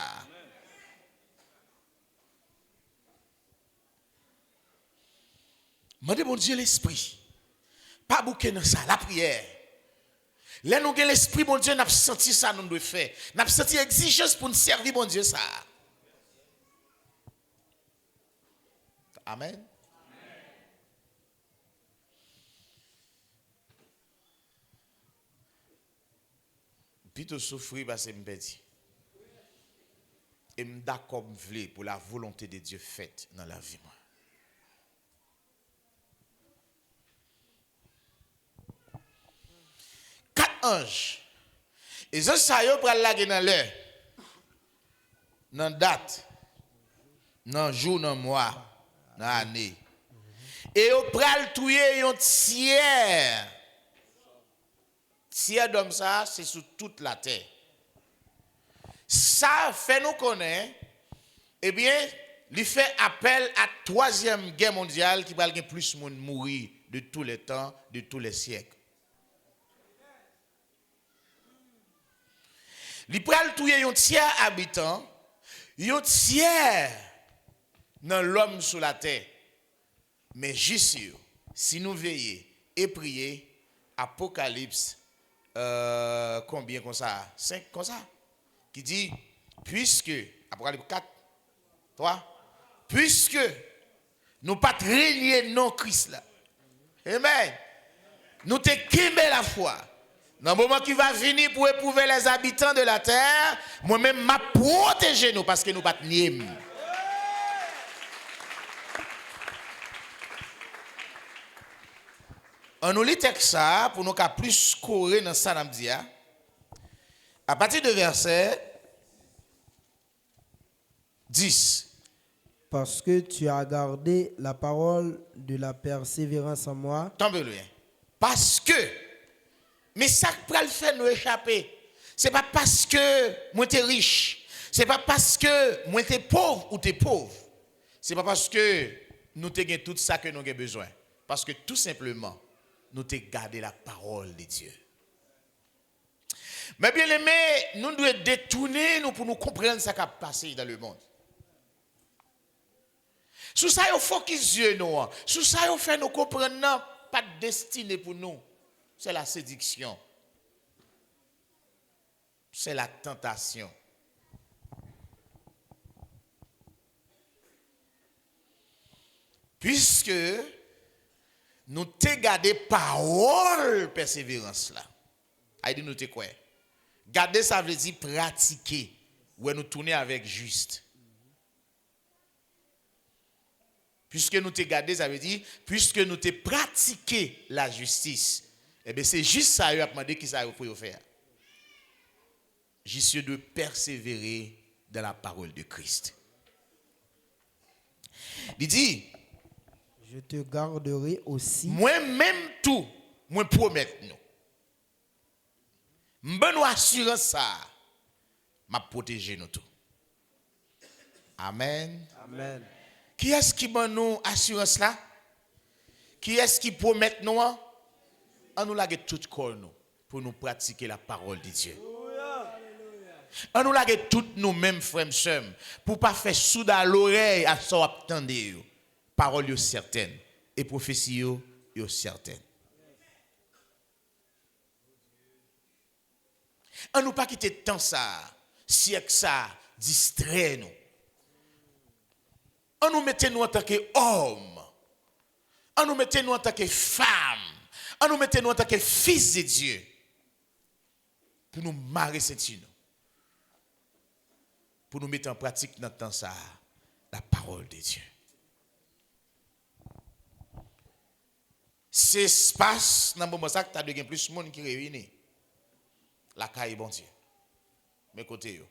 Mandez mon Dieu l'esprit. Pas bouquet dans ça, la prière. Là nous avons l'esprit, mon Dieu, n'a senti ça nous devons faire. N'a senti exigence pour nous servir mon Dieu ça. Amen. Plutôt souffrir parce que je me dis. Et je suis d'accord pour la volonté de Dieu faite dans la vie. Quatre anges. Et ça, ça y est, pour aller dans l'heure. Dans la date. Dans le jour, dans le mois. Dans l'année. Et au pral touyer un tiers. Tiers d'homme ça, c'est sur toute la terre. Ça fait nous connaître, eh bien, il fait appel à la troisième guerre mondiale qui va le plus de monde mourir de tous les temps, de tous les siècles. Il pral touyer un tiers habitant, un tiers dans l'homme sur la terre. Mais juste si nous veillons et prions, Apocalypse combien comme ça? 5 comme ça? Qui dit, puisque, Apocalypse 4, 3, puisque nous pas régner non Christ là. Amen. Nous te quimé la foi. Dans le moment qui va venir pour éprouver les habitants de la terre, moi-même m'a protégé nous parce que nous pas nier. On nous lit ça pour nous plus courir dans ça namdia. À partir de verset 10. Parce que tu as gardé la parole de la persévérance en moi. Tombe loin. Parce que, mais ça qui le faire nous échapper. C'est pas parce que moi t'es riche. C'est pas parce que moi t'es pauvre ou t'es pauvre. C'est pas parce que nous t'avons tout ça que nous avons besoin. Parce que tout simplement, nous t'avons gardé la parole de Dieu. Mais bien aimé, nous devons détourner nous pour nous comprendre ce qui a passé dans le monde. Sous ça, il faut qu'ils yeux nous. Sous ça, il fait nous comprendre pas de destinée pour nous. C'est la séduction. C'est la tentation. Puisque nous t'ai gardé parole persévérance là. A dit nous t'ai quoi? Garder ça veut dire pratiquer. Ou nous tourner avec juste. Puisque nous t'ai gardé, ça veut dire, puisque nous t'ai pratiqué la justice. Eh bien, c'est juste ça, il a demandé qui ça faut faire. Juste de persévérer dans la parole de Christ. Il dit, je te garderai aussi. Moi-même tout, moi promets nous. M'ben nous assurance ça. M'a protéger nous tout. Amen. Amen. Qui est-ce qui ban nous assurance là? Qui est-ce qui promet nous? On nous lague tout corps nous pour nous pratiquer la parole de Dieu. On nous lague tout nous-mêmes frères et sœurs pour pas faire soude à l'oreille à ce attendez. Parole yo certaine et prophétie yo certaine. On nous pas quitter temps ça, siècle ça distrait nous. On nous mettait nous en tant qu'homme. On nous mettait nous en tant que femme. On nous mettait nous en tant que fils de Dieu. Pour nous marrer ceinture. Pour nous mettre en pratique dans le temps ça, la parole de Dieu. C'est espace dans le moment ça que tu as de plus de monde qui réunit. La caille bon Dieu. Mais côté yo,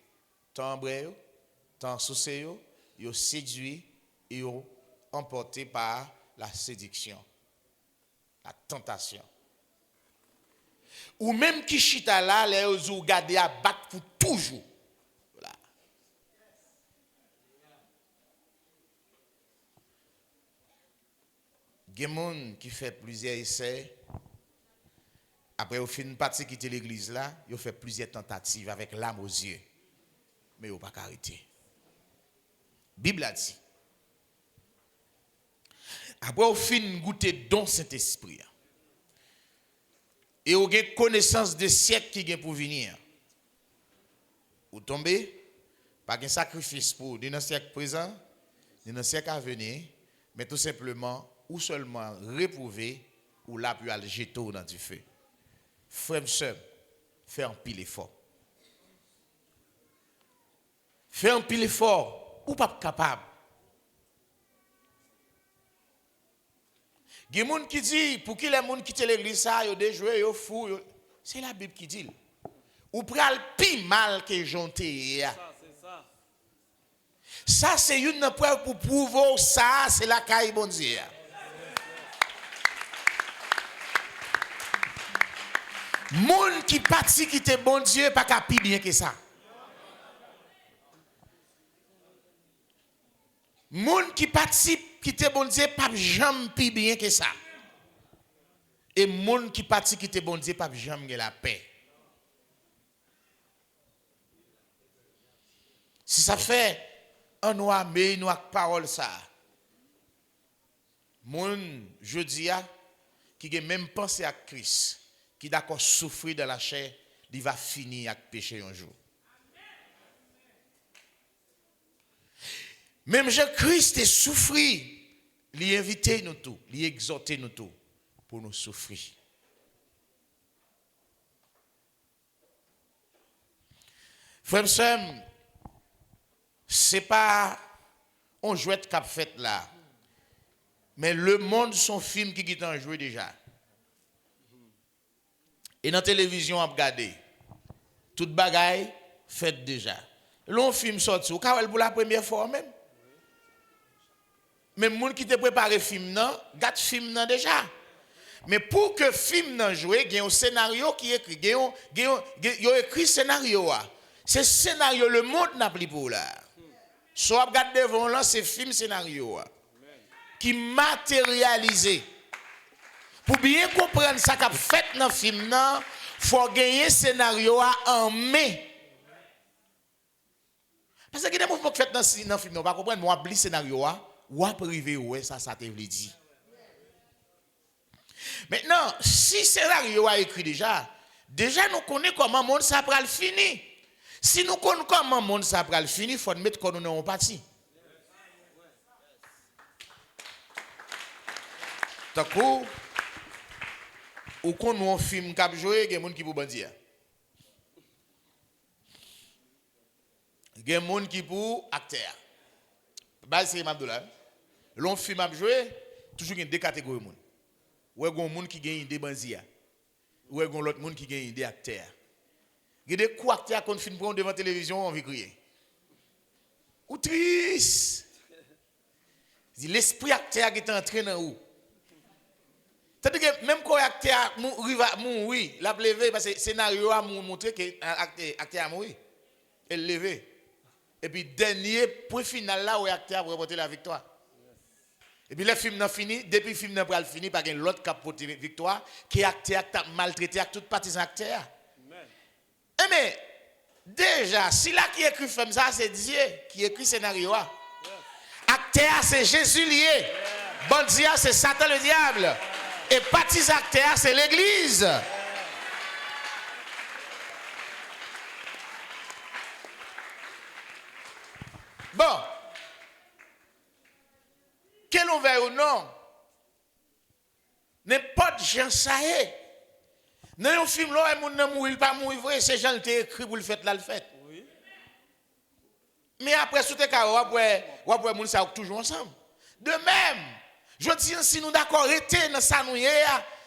tant embré yo, tant soucé yo séduit et yo emporté par la séduction, la tentation. Ou même qui chita là, les ou garder à battre pour toujours. Voilà. Gen moun qui fait plusieurs essais. Après, au fin de partie quitter l'église là, il fait plusieurs tentatives avec l'âme aux yeux. Mais il n'a pas arrêté. La Bible a dit. Après, au fin de goûter don Saint-Esprit. Et vous avez connaissance des siècles qui viennent pour venir. Vous tombez, pas un sacrifice pour dans le siècle présent, dans le siècle à venir, mais tout simplement, ou seulement réprouver, ou là, puis aller jeter dans du feu. Frère, sœur, fais un pile effort. Fais un pile effort, ou pas capable. Il y a des gens qui disent, pour qui les gens quittent l'église, ça, ils déjouent, ils fou. C'est la Bible qui dit. Ou pral pi mal que jonté. Ça, c'est une preuve pour prouver ça, c'est la caille bon Dieu. Moun qui parti qui te bon Dieu pas qu'à pi bien que ça. Moun qui participe qui te bon Dieu pas jamais pi bien que ça. Et moun qui parti qui te bon Dieu pas jamais la paix. Si ça fait un noir mais une parole ça. Moun je dis qui a même pensé à Christ, qui d'accord souffrir de la chair, il va finir avec péché un jour. Même Jésus-Christ est souffri, il invite nous tous, il exhorte nous tous pour nous souffrir. Frère, c'est pas on joue de cap fait là. Mais le monde son film qui est en joué déjà. Et dans la télévision on a regardé. Toute bagaille fait déjà. L'on film sorti, ou ka pour la première fois même. Même monde qui te préparé film nan, gâte film nan déjà. Mais pour que film nan jouer, il y a un scénario qui écrit, il y a écrit scénario a. Ce scénario le monde n'a plus pour là. Soit regarde devant là c'est film scénario a. Qui matérialisé. Pour bien comprendre ça qu'a fait dans le film nan, faut gagner scénario a en main. Parce que des mouvements qui fait dans le film, on va comprendre, moi oublie scénario a. Ou à privé, ouais, ça te veut dire. Maintenant, si scénario a écrit déjà nous connaissons comment le monde ça pral fini. Si nous connaissons comment le monde ça pral fini, il faut mettre qu'on nous en partie. Tant que ou qu'on nous film cap jouer, il y a des gens qui pour bandir. Il y a des gens qui pour acteur. Bah c'est Abdoulaye. L'on film a joué, toujours il y a deux catégories de monde. Ou il y a des gens qui gagnent des bandits. Ou il y a l'autre monde qui gagne des acteurs. Il y a des coups acteurs qu'on film devant la télévision, on veut crier. Ou triste. L'esprit acteur qui est entré dans où? C'est-à-dire que même quand l'acteur mourir, l'a levé parce que le scénario a montré que l'acteur a mouru. Il levé. Et puis dernier point final là où l'acteur a remporté la victoire. Et puis le film n'a fini, depuis le film n'a fini par l'autre qui a porté la victoire, qui est acteur qui a maltraité avec toute partie des acteurs. Et mais déjà, si là qui écrit film ça, c'est Dieu qui écrit scénario. Acteur c'est Jésus lié. Bon Dieu c'est Satan le diable. Et partie acteurs c'est l'église. Bon. Quel on veut ou non, n'importe gens ça est. Dans un film là, on ne mourit pas mourir vrai, c'est gens qui écrit pour le fait là le fait. Oui. Mais après tout est carré, après moun ça toujours ensemble. De même, je dis si nous d'accord rester dans ça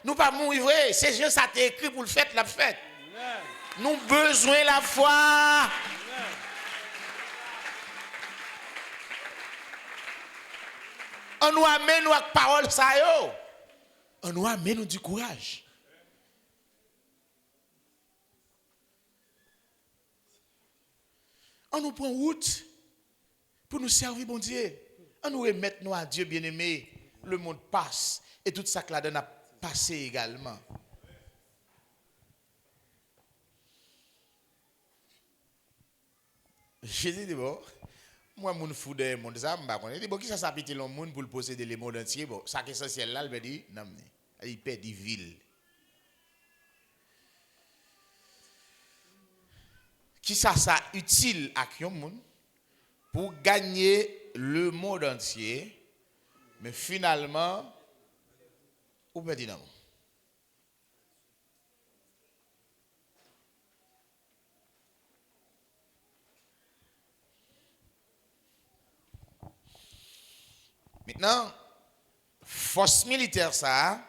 nous pas mourir vrai, c'est gens ça écrit pour le fait la fête. Nous besoin la foi. On nous amène avec parole ça yo. On nous amène du courage. On nous prend route pour nous servir bon Dieu. On nous remettre nous à Dieu bien-aimé. Le monde passe et tout ça que la donne a passé également. Jésus dit bon. Moi, mon fou de monde ça, je dis bon, qui ça s'appelle le monde pour le posséder le monde entier? Bon, ça qui est essentiel là, il me dit, non, il perd des villes. Qui ça utile à qui monde pour gagner le monde entier, mais finalement, où me dit non? Maintenant, force militaire ça,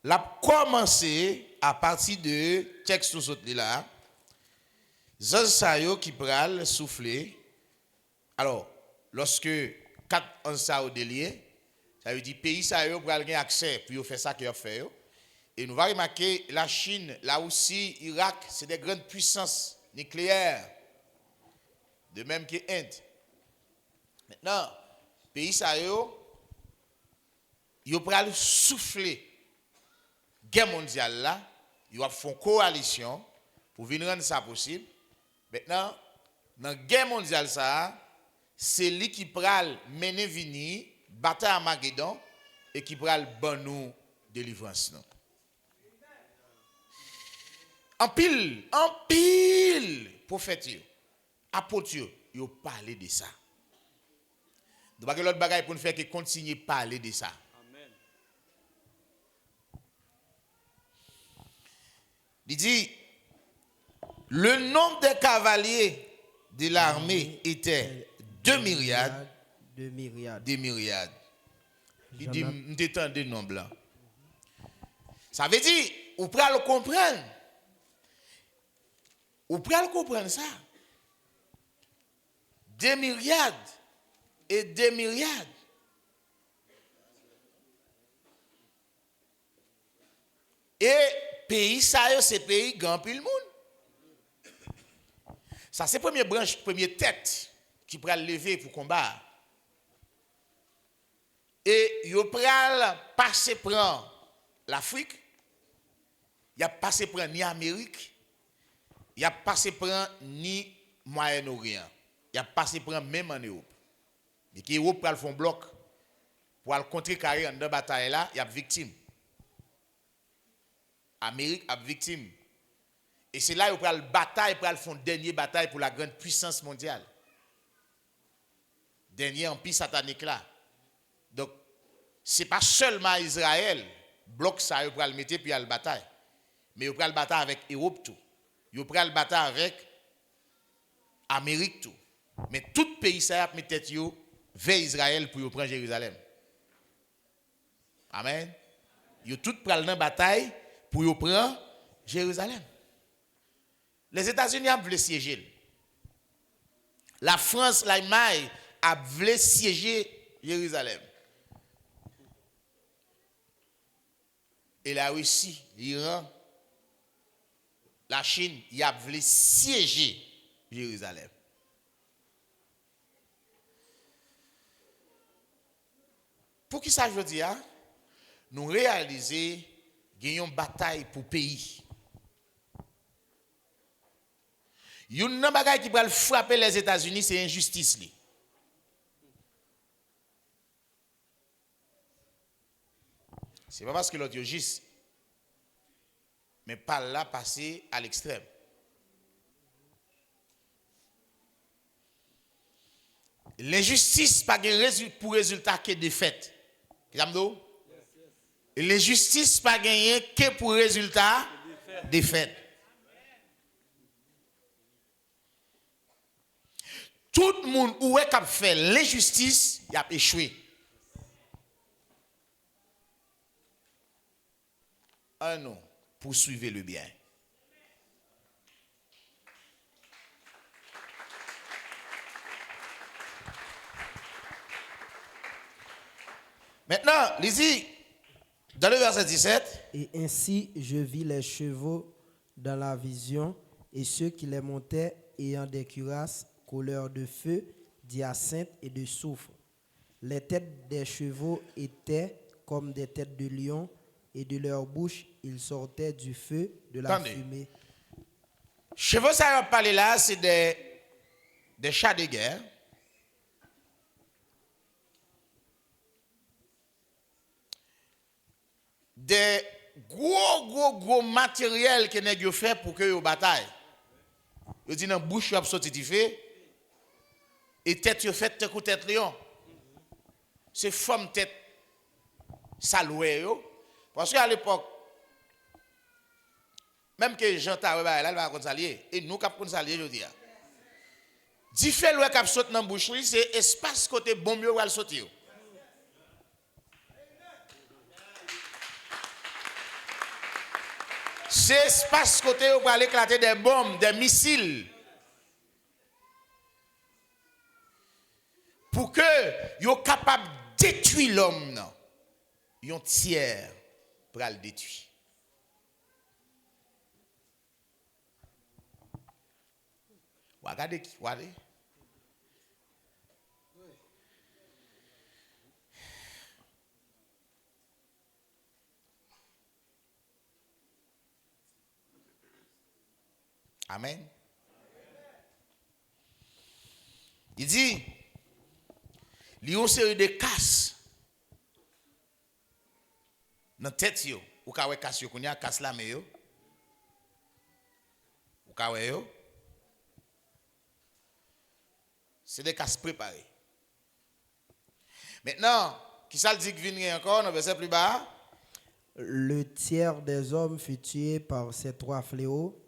l'a commencé à partir de texte tout autres là. Zansayo qui pral souffler. Alors, lorsque 4 ans ça au délié, ça veut dire pays ça yo pral gagner accès pour faire ça qu'il a fait. Et nous va remarquer la Chine, la Russie, Irak, c'est des grandes puissances nucléaires. De même que l'Inde. Maintenant, pays ça yo pral souffler guerre mondiale là, ils va faire coalition pour venir rendre ça possible. Maintenant, dans la guerre mondiale ça, c'est lui qui pral mener vini bataille à Magédon et qui pral ban nous délivrance non. En pile prophète apôtre yo parler de ça. Donc, l'autre bagaille pour nous faire que continuer à parler de ça. Amen. Il dit, le nombre des cavaliers de l'armée était 2 myriades. 2 myriades. 2 myriades. Il dit, nous détendons des nombres là. Ça veut dire, vous pouvez le comprendre. Vous pouvez le comprendre ça. 2 myriades. Et 2 myriades. Et pays ça c'est pays grand pile monde. Ça c'est première branche, première tête qui pral lever pour combattre. Et yo pral passer prend l'Afrique. Il a passé prend ni Amérique. Il a passé prend ni Moyen-Orient. Il a passé prend même en Europe. Et qui Europe pral font bloc pour aller contrecarrer dans la bataille là, il y a victime. Amérique a victime. Et c'est là où pral bataille pour faire dernière bataille pour la grande puissance mondiale. Dernier empire satanique là. Donc c'est pas seulement Israël bloc ça il pral mettre puis il bataille. Mais il pral bataille avec Europe tout. Il pral bataille avec Amérique tout. Mais tout pays ça a mis tête yo vers Israël pour prendre Jérusalem. Amen. Yo tout pral dans bataille pour prendre Jérusalem. Les États-Unis ont voulu siéger. La France, l'Allemagne a voulu siéger Jérusalem. Et la Russie, l'Iran, la Chine, ils ont voulu siéger Jérusalem. Pour qui ça je dis, nous réaliser qu'il y a une bataille pour le pays. Il y a une bagaille qui va frapper les États-Unis, c'est l'injustice. Ce n'est pas parce que l'autre est juste, mais pas là passer à l'extrême. L'injustice pas pour résultat que défaite. L'injustice pas gagné que pour résultat défaite. Tout le monde où est cap fait l'injustice, il a échoué. Un non, poursuivez le bien. Maintenant, lisez dans le verset 17. Et ainsi je vis les chevaux dans la vision, et ceux qui les montaient ayant des cuirasses, couleur de feu, d'hyacinthe et de soufre. Les têtes des chevaux étaient comme des têtes de lion, et de leur bouche il sortait du feu, de la fumée. Chevaux, ça va parler là, c'est des chats de guerre. Des gros matériels que nous fait pour que vous bataille. Vous dites dans bouche vous sorti du feu et tête vous fait tête lion. C'est forme tête saloué yo parce qu'à l'époque même que Jean Taré là il va consalier et nous cap consalier je dis. Di fait le cap saute dans bouche c'est espace côté bombe yo va sortir. C'est espace côté où pour aller éclater des bombes, des missiles. Pour que soient capables de détruire l'homme. Ils ont tiers pour le détruire. Regardez qui, regardez. Amen. Il dit, il y a une série de casses dans la tête, ou quand vous avez casse, vous avez casse la main, ou quand vous c'est des casses préparées. Maintenant, qui ça le dit que vient encore, dans le verset plus bas? Le tiers des hommes fut tué par ces trois fléaux,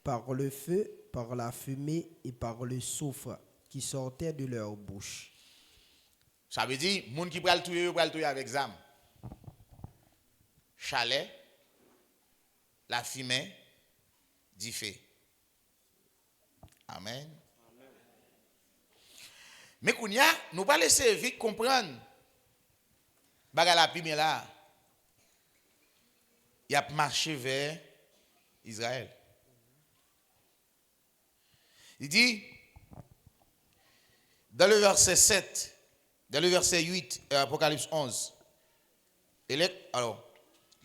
par le feu, par la fumée et par le soufre qui sortait de leur bouche. Ça veut dire, les gens qui prennent le tuer avec zam. Chalet, la fumée, du feu. Amen. Mais kounya, nous pas laisser vite comprendre. Baga la fumée là. Il a marché vers Israël. Il dit, dans le verset 7, dans le verset 8, Apocalypse 11, alors,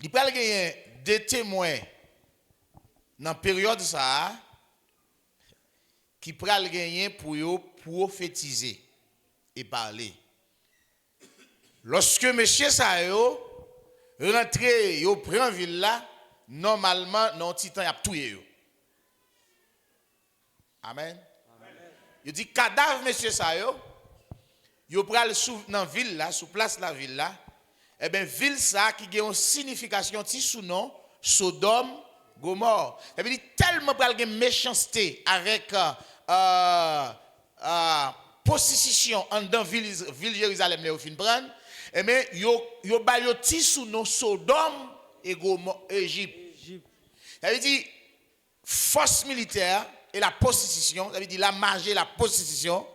il parle qu'il y a des témoins dans la période ça, qui pral gagner pour prophétiser et parler. Lorsque monsieur ça yo rentre yo prend ville là, normalement non titan y a tué yo. Amen. Il dit cadavre monsieur ça yo pral dans ville là, sous place la ville là, eh ben ville ça qui a une signification ti sous nom Sodome, Gomorrhe. Ça veut dire tellement pral gen méchanceté avec possession en dans ville Jérusalem là fin prendre, eh ben yo ba yo ti sous nom Sodome et Gomorrhe Égypte. Ça veut dire force militaire et la possession, ça veut dire la magie, la possession.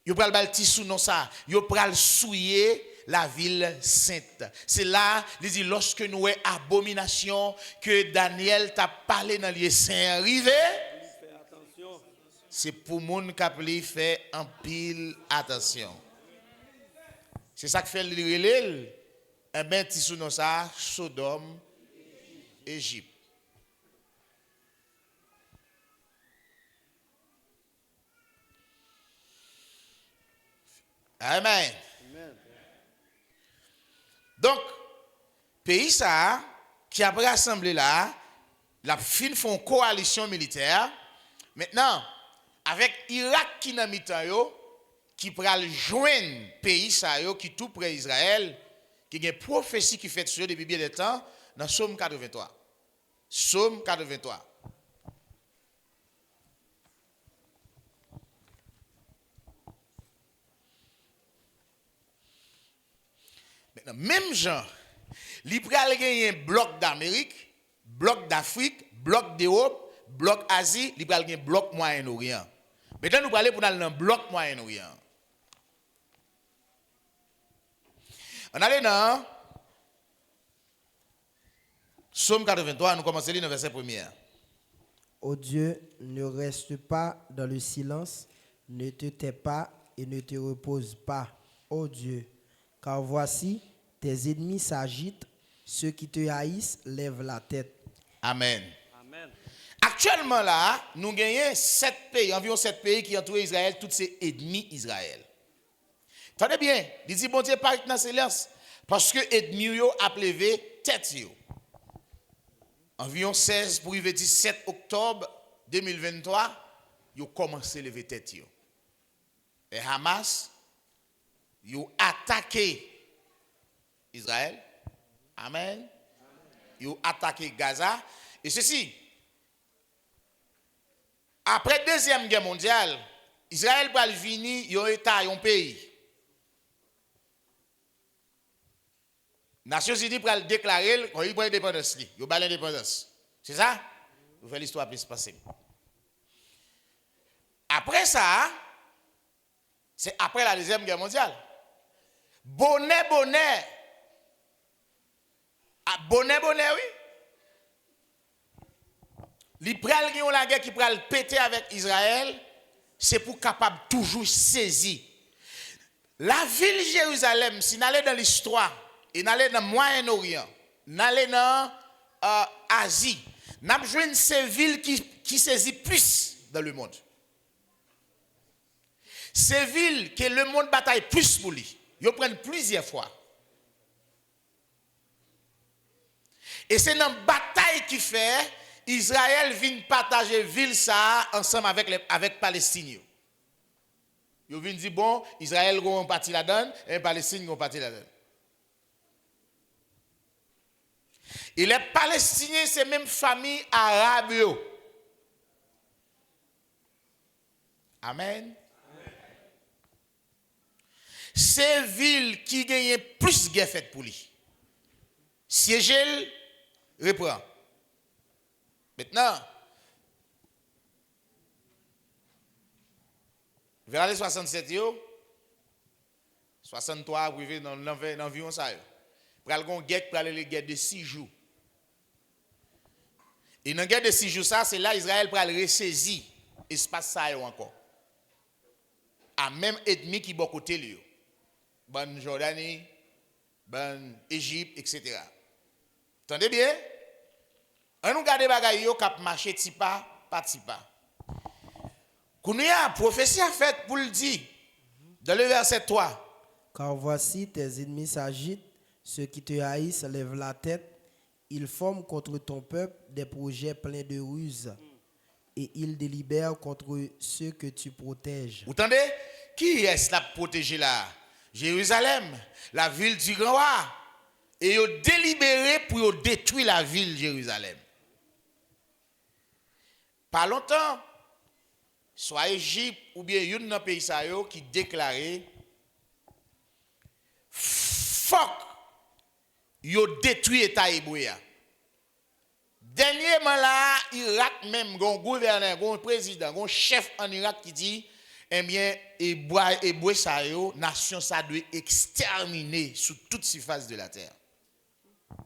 Yo pral bal ti sou non ça, yo pral souiller la ville sainte. C'est là, il dit, lorsque nous avons abomination, que Daniel t'a parlé dans le lieu saint arrivé, c'est pour moun qui fait en pile attention. C'est ça que fait l'île, et bien, tu sous ça, Sodome, Égypte. Amen. Donc, pays ça, qui a rassemblé là, la fin font coalition militaire. Maintenant, avec Irak qui n'a mis qui pral joindre pays ça qui tout près Israël, qui a une prophétie qui fait sur depuis bien des temps dans Psaume 83. Psaume 83. Maintenant, même gens, li pral gagner bloc d'Amérique, bloc d'Afrique, bloc d'Europe, bloc Asie, li pral gagner bloc Moyen-Orient. Maintenant nous parler pour aller dans bloc Moyen-Orient. On allait dans Psaume 83, nous commençons le verset 1er. Ô Dieu, ne reste pas dans le silence, ne te tais pas et ne te repose pas, ô Dieu, car voici, tes ennemis s'agitent, ceux qui te haïssent lèvent la tête. Amen. Actuellement là, nous gagnons 7 pays, environ 7 pays qui entourent Israël, tous ces ennemis Israël. Tenez bien, il dit bon Dieu, pas dans le silence, parce que ennemis yo a levé tête yo. Environ 16 pour 17 octobre 2023, ils ont commencé à lever tête. Et Hamas, ils ont attaqué Israël. Amen. Ils ont attaqué Gaza. Et ceci, après la Deuxième Guerre mondiale, Israël va venir, ils ont État, ils ont pays. Nations Unies pour déclarer qu'ils ont l'indépendance. Ils ont l'indépendance. C'est ça? Vous faites l'histoire plus passer. Après ça, c'est après la Deuxième Guerre mondiale. Bonnet, oui. Les pral qui ont la guerre qui pral péter avec Israël, c'est pour capable toujours saisir. La ville Jérusalem, si n'allez dans l'histoire, et n'allez dans le Moyen-Orient, n'allez dans Asie, n'a besoin de ces villes qui saisit plus dans le monde. Ces villes que le monde bataille plus pour lui, ils prennent plusieurs fois. Et c'est dans la bataille qui fait Israël vient partager ville ça ensemble avec Palestine. Ils viennent dire bon, Israël a un parti là-dedans et Palestine a un parti là-dedans. Et les Palestiniens, c'est même famille arabe. Amen. Ces villes qui gagnent plus de guerre faite pour lui. Siégel reprend. Maintenant, vers les 67, 63, vous vivez dans l'environ ça. Pour aller en guerre, pour aller les guerres de 6 jours. Et dans la guerre de 6 jours, ça, c'est là Israël pour aller ressaisir l'espace ça encore. À même ennemi qui est côté lui. Bonne Jordanie, bonne Égypte, etc. Entendez bien? On nous garde les bagailles qui marché petit pas, pas petit pas. Qu'on y a prophétie à fait pour le dire dans le verset 3. Car voici tes ennemis s'agitent, ceux qui te haïssent lèvent la tête, ils forment contre ton peuple des projets pleins de ruses et ils délibèrent contre ceux que tu protèges. Vous entendez? Qui est-ce la protéger là? Jérusalem, la ville du grand roi. Et ils ont délibéré pour détruire la ville de Jérusalem. Pas longtemps, soit Égypte ou bien une dans pays qui déclarait fuck, ils ont détruit l'État hébreu. Dernièrement là, Irak même, un gouverneur, un président, un chef en Irak qui dit eh bien, et bois ça yo, nation ça doit exterminer sous toute surface de la terre.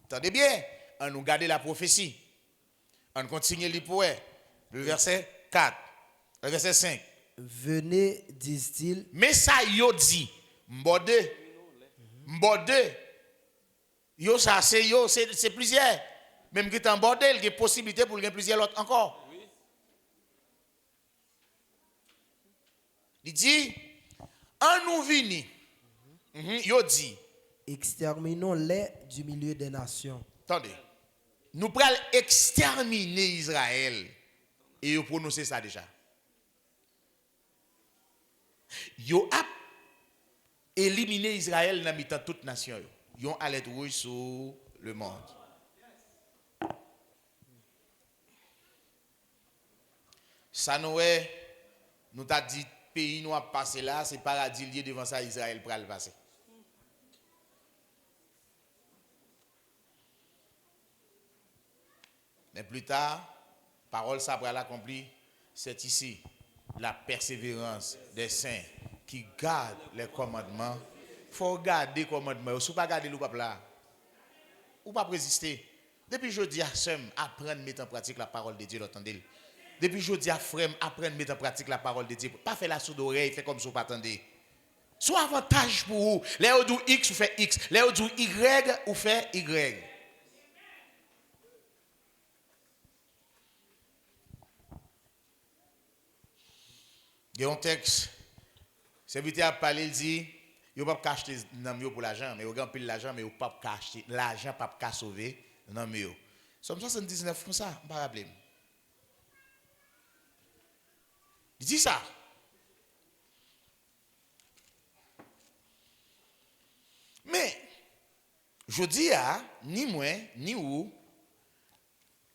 Attendez bien, on nous garde la prophétie. On continue les poètes. Le verset 4, le verset 5. Venez, disent-ils. Mais ça yo dit, mbode, yo ça c'est plusieurs. Même qui est en bordel, il y a possibilité pour gagner plusieurs autres encore. Il dit, en nous vini, yo dit, Exterminons-les du milieu des nations. attendez, nous prenons exterminer Israël. Et vous prononcez ça déjà. Yo a éliminé Israël dans mitan toute nation. Yo a alerte rouge sur le monde. Ça nous t'a dit pays nous a passé là, c'est paradis lié devant ça Israël pour le passer. Mais plus tard, parole ça pour l'accomplir, c'est ici la persévérance des saints qui gardent les commandements. Il faut garder les commandements. Si vous ne pas garder le peuple là, ou pas résister. Depuis jeudi à Sem, apprendre à mettre en pratique la parole de Dieu, l'entendez. Depuis jeudi à Frem, apprendre à mettre en pratique la parole de Dieu. Pas faire la sourde oreille, fait comme si vous pas attendez. Soit avantage pour vous. Les ou X ou fait X, les ou Y ou fait Y. Il y a un texte, serviteur a parlé, il dit, il ne peut pas acheter pour l'argent, mais il a pile l'argent, mais il ne peut pas acheter l'argent, pas de sauver. Non, mais somme 79 comme ça, pas rappeler. Il dit ça. Mais, je dis ni moi, ni vous,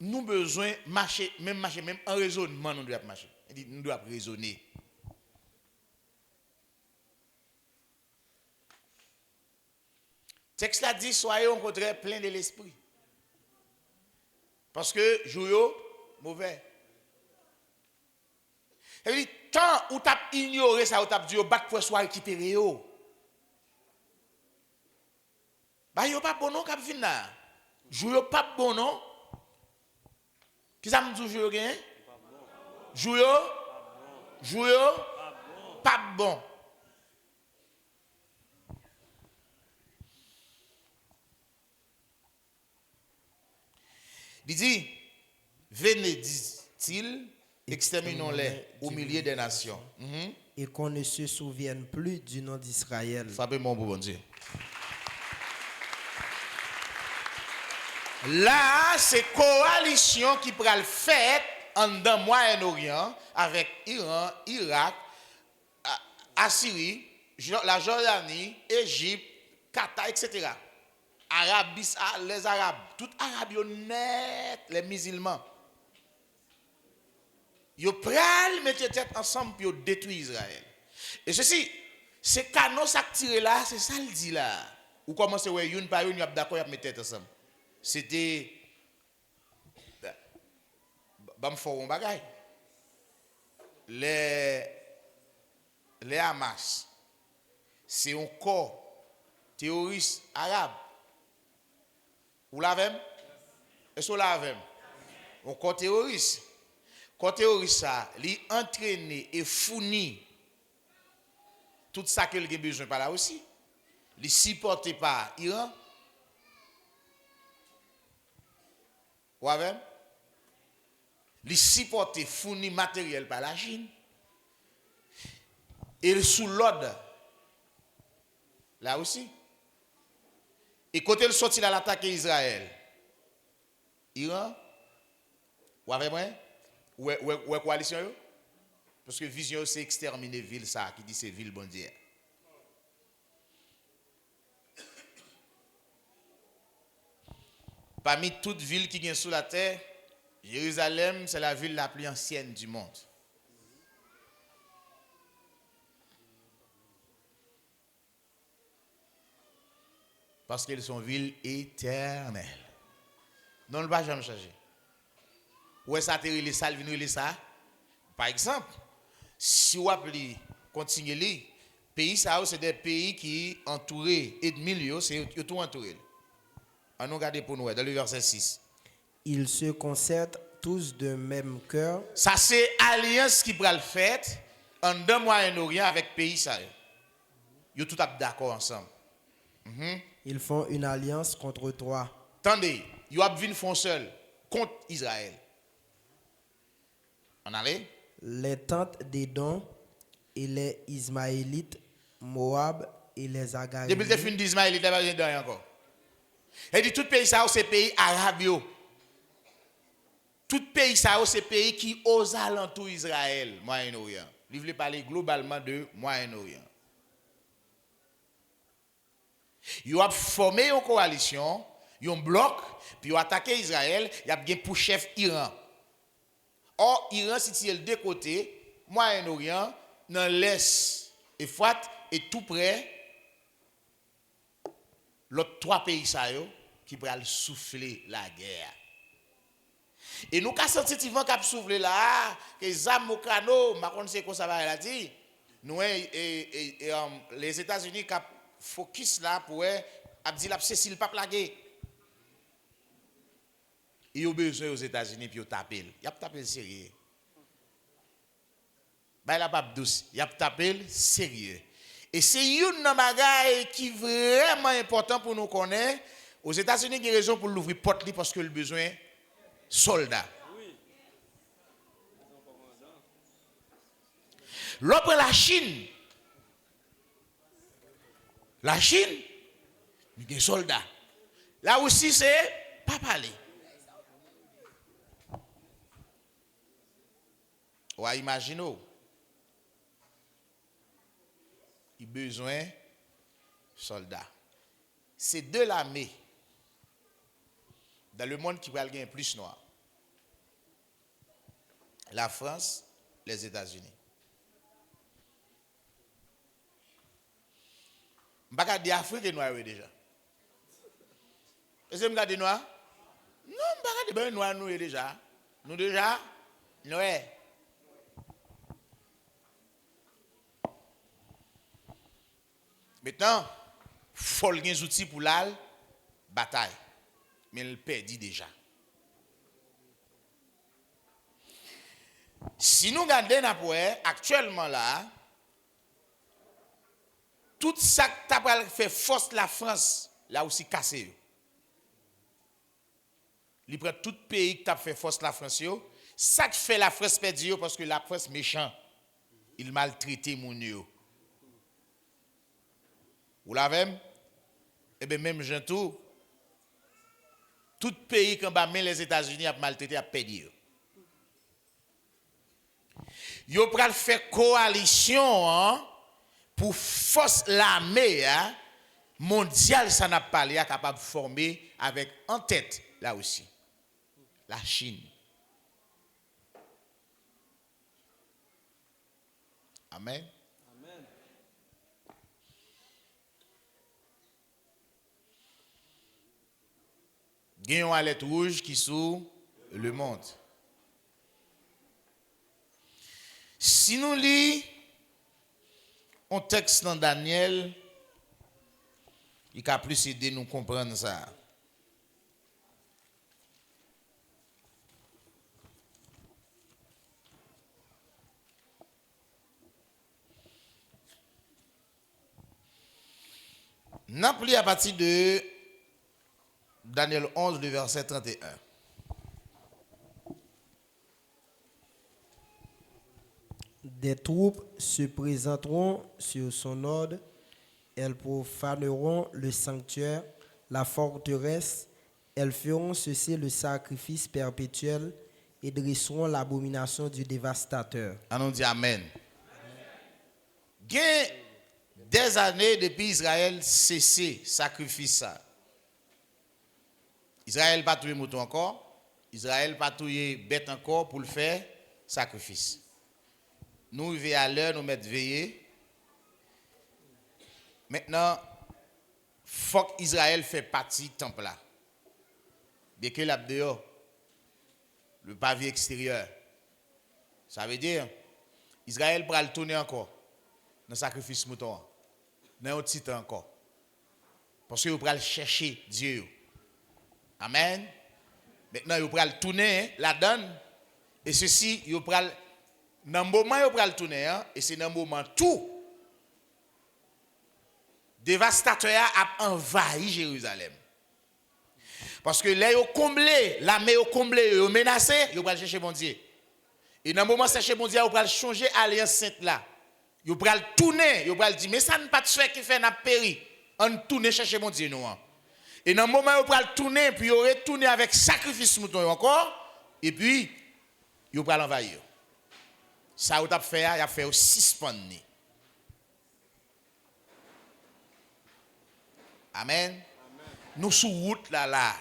nous besoin marcher, même en raisonnement, nous devons marcher. Nous devons raisonner. Texte là dit, soyez au contraire plein de l'esprit. Parce que, jouyo, mauvais. Ça veut dire, tant où tu as ignoré ça, où tu as dit, bac pour soit récupéré. Bah, yo pas bon non, cap fin là. Jouyo pas bon non. Qui ça me dit jouyo rien? Jouyo pas bon. Il dit, venez, dit-il, exterminons-les au milieu des nations. Et qu'on ne se souvienne plus du nom d'Israël. Frappez-moi, bon Dieu. Là, c'est coalition qui prend le fait en dans Moyen-Orient avec Iran, Irak, Assyrie, la Jordanie, Égypte, Qatar, etc. Arabes, les Arabes, tout Arabes net, les musulmans. Ils prennent mettre tête ensemble pour détruire Israël. Et ceci, ces canaux s'actirent là, c'est ça le dit là. Ou commencez ouais une par une, y a d'accord, y a mettre tête ensemble. C'était bam fort un bagay. Les Hamas, c'est un corps terroriste arabe. Ou l'avez? Est-ce que vous l'avez? Un corps terroriste. Corps terroriste, ça, lui entraîner et fournir tout ça qu'il a besoin par là aussi. Lui supporté par Iran. Ou avez? Lui supporté, fournir matériel par la Chine. Et sous l'ordre, là aussi. Et quand il sortit à l'attaquer Israël, Iran, ou avez moi? Ou coalition yo? Parce que vision c'est exterminer ville ça qui dit c'est ville bon Dieu. Parmi toutes villes qui sont sous la terre, Jérusalem c'est la ville la plus ancienne du monde. Parce qu'elles sont villes éternelles. Non, ne va jamais changer. Où est-ce que les salles viennent ça? Par exemple, si vous appelez continuez. Pays ça c'est des pays qui entourés et de c'est tout entouré. On nous regarde pour nous dans le verset 6. Ils se concertent tous d'un même cœur. Ça c'est alliance qui va le faire en deux Moyen-Orient avec pays ça. Ils tout d'accord ensemble. Ils font une alliance contre toi. Attendez, ils ont venir font seul contre Israël. On allait? Les tentes d'Édom et les Ismaélites, Moab et les Agarim. Depuis le fin d'Ismaël, il n'y a pas rien encore. Et dit tout pays ça c'est pays arabe. Tout pays ça c'est pays qui aux alentours Israël, Moyen-Orient. Il veut parler globalement de Moyen-Orient. Ils ont formé une coalition, ils ont bloc, puis ils ont attaqué Israël, ils ont gagné pour chef Iran. Or, Iran situé de deux côtés, Moyen-Orient, dans l'est, Euphrate, et tout près, l'autre trois pays ça qui pourraient souffler la guerre. Et nous, quand sensitivement qu'a soufflé là, que Zamokano, ma connaissance quoi ça va la dire, nous les États-Unis cap focus là pour dire la Cécile pas plagué. Il y a besoin aux États-Unis puis ils tapent. Il a tapé sérieux. Bah la pape douce, il a tapé sérieux. Et c'est une bagaille qui est vraiment important pour nous connaître. Aux États-Unis, il y a raison pour l'ouvrir porte parce que le besoin soldats. L'autre la Chine. La Chine, il y a des soldats. Là aussi, c'est pas parler. Ouais, imaginez. Il a besoin de soldats. C'est de l'armée dans le monde qui va gagner plus noir. La France, les États-Unis. Je ne vais pas dire Afrique est noire déjà. Est-ce que je vais dire noir? Non, je ne vais pas dire noir nous déjà. Nous déjà, noir. Maintenant, il faut des outils pour la bataille. Mais il perdit déjà. Si nous regardons actuellement là, tout ça qui a fait force la France, là aussi cassé. Il prend tout pays qui a fait force la France, ça qui fait la France perdre parce que la France méchant, il maltraite mon yo. Vous l'avez? Eh bien, même Gentou, tout pays qui a les États-Unis a maltraité, a perdu. Ils ont fait coalition pour force l'armée mondiale, ça n'a pas l'air capable de former avec en tête, là aussi, la Chine. Amen. Gagnons à lettre rouge qui sous le monde. Si nous lisons un texte dans Daniel, il va plus aider nous comprendre ça. Nous pris à partir de Daniel 11, le verset 31. Des troupes se présenteront sur son ordre, elles profaneront le sanctuaire, la forteresse, elles feront cesser le sacrifice perpétuel et dresseront l'abomination du dévastateur. On dit Amen. Il y a des années depuis Israël cessé sacrifice ça. Israël pas tué mouton encore, Israël pas tué bête encore pour le faire sacrifice. Nous veillons à l'heure, nous mettons veiller. Maintenant, faut qu'Israël fait partie du temple là. Bien que là dehors, le pavé extérieur. Ça veut dire, Israël pourra le tourner encore. dans le sacrifice mouton. Dans un petit temps encore. Parce que vous pouvez chercher Dieu. Amen. Maintenant, vous pouvez tourner la donne. Et ceci, vous pouvez, dans le moment où vous pouvez tourner, et c'est dans le moment tout, dévastateur a envahi Jérusalem. Parce que là, ils ont comblé, l'armée a comblé, ils ont menacé, ils vont chercher mon Dieu. Et dans le moment où chercher mon Dieu, ils vont changer l'alliance sainte là. Ils vont tourner, ils vont dire, mais ça n'est pas de fait qui fait n'a péri. On tourne chercher mon Dieu nous. Et dans le moment où ils vont tourner, puis ils vont retourner avec sacrifice mouton encore, et puis ils vont l'envahir. Ça, vous avez fait, il a fait 6 pannes. Amen. Nous sous route là.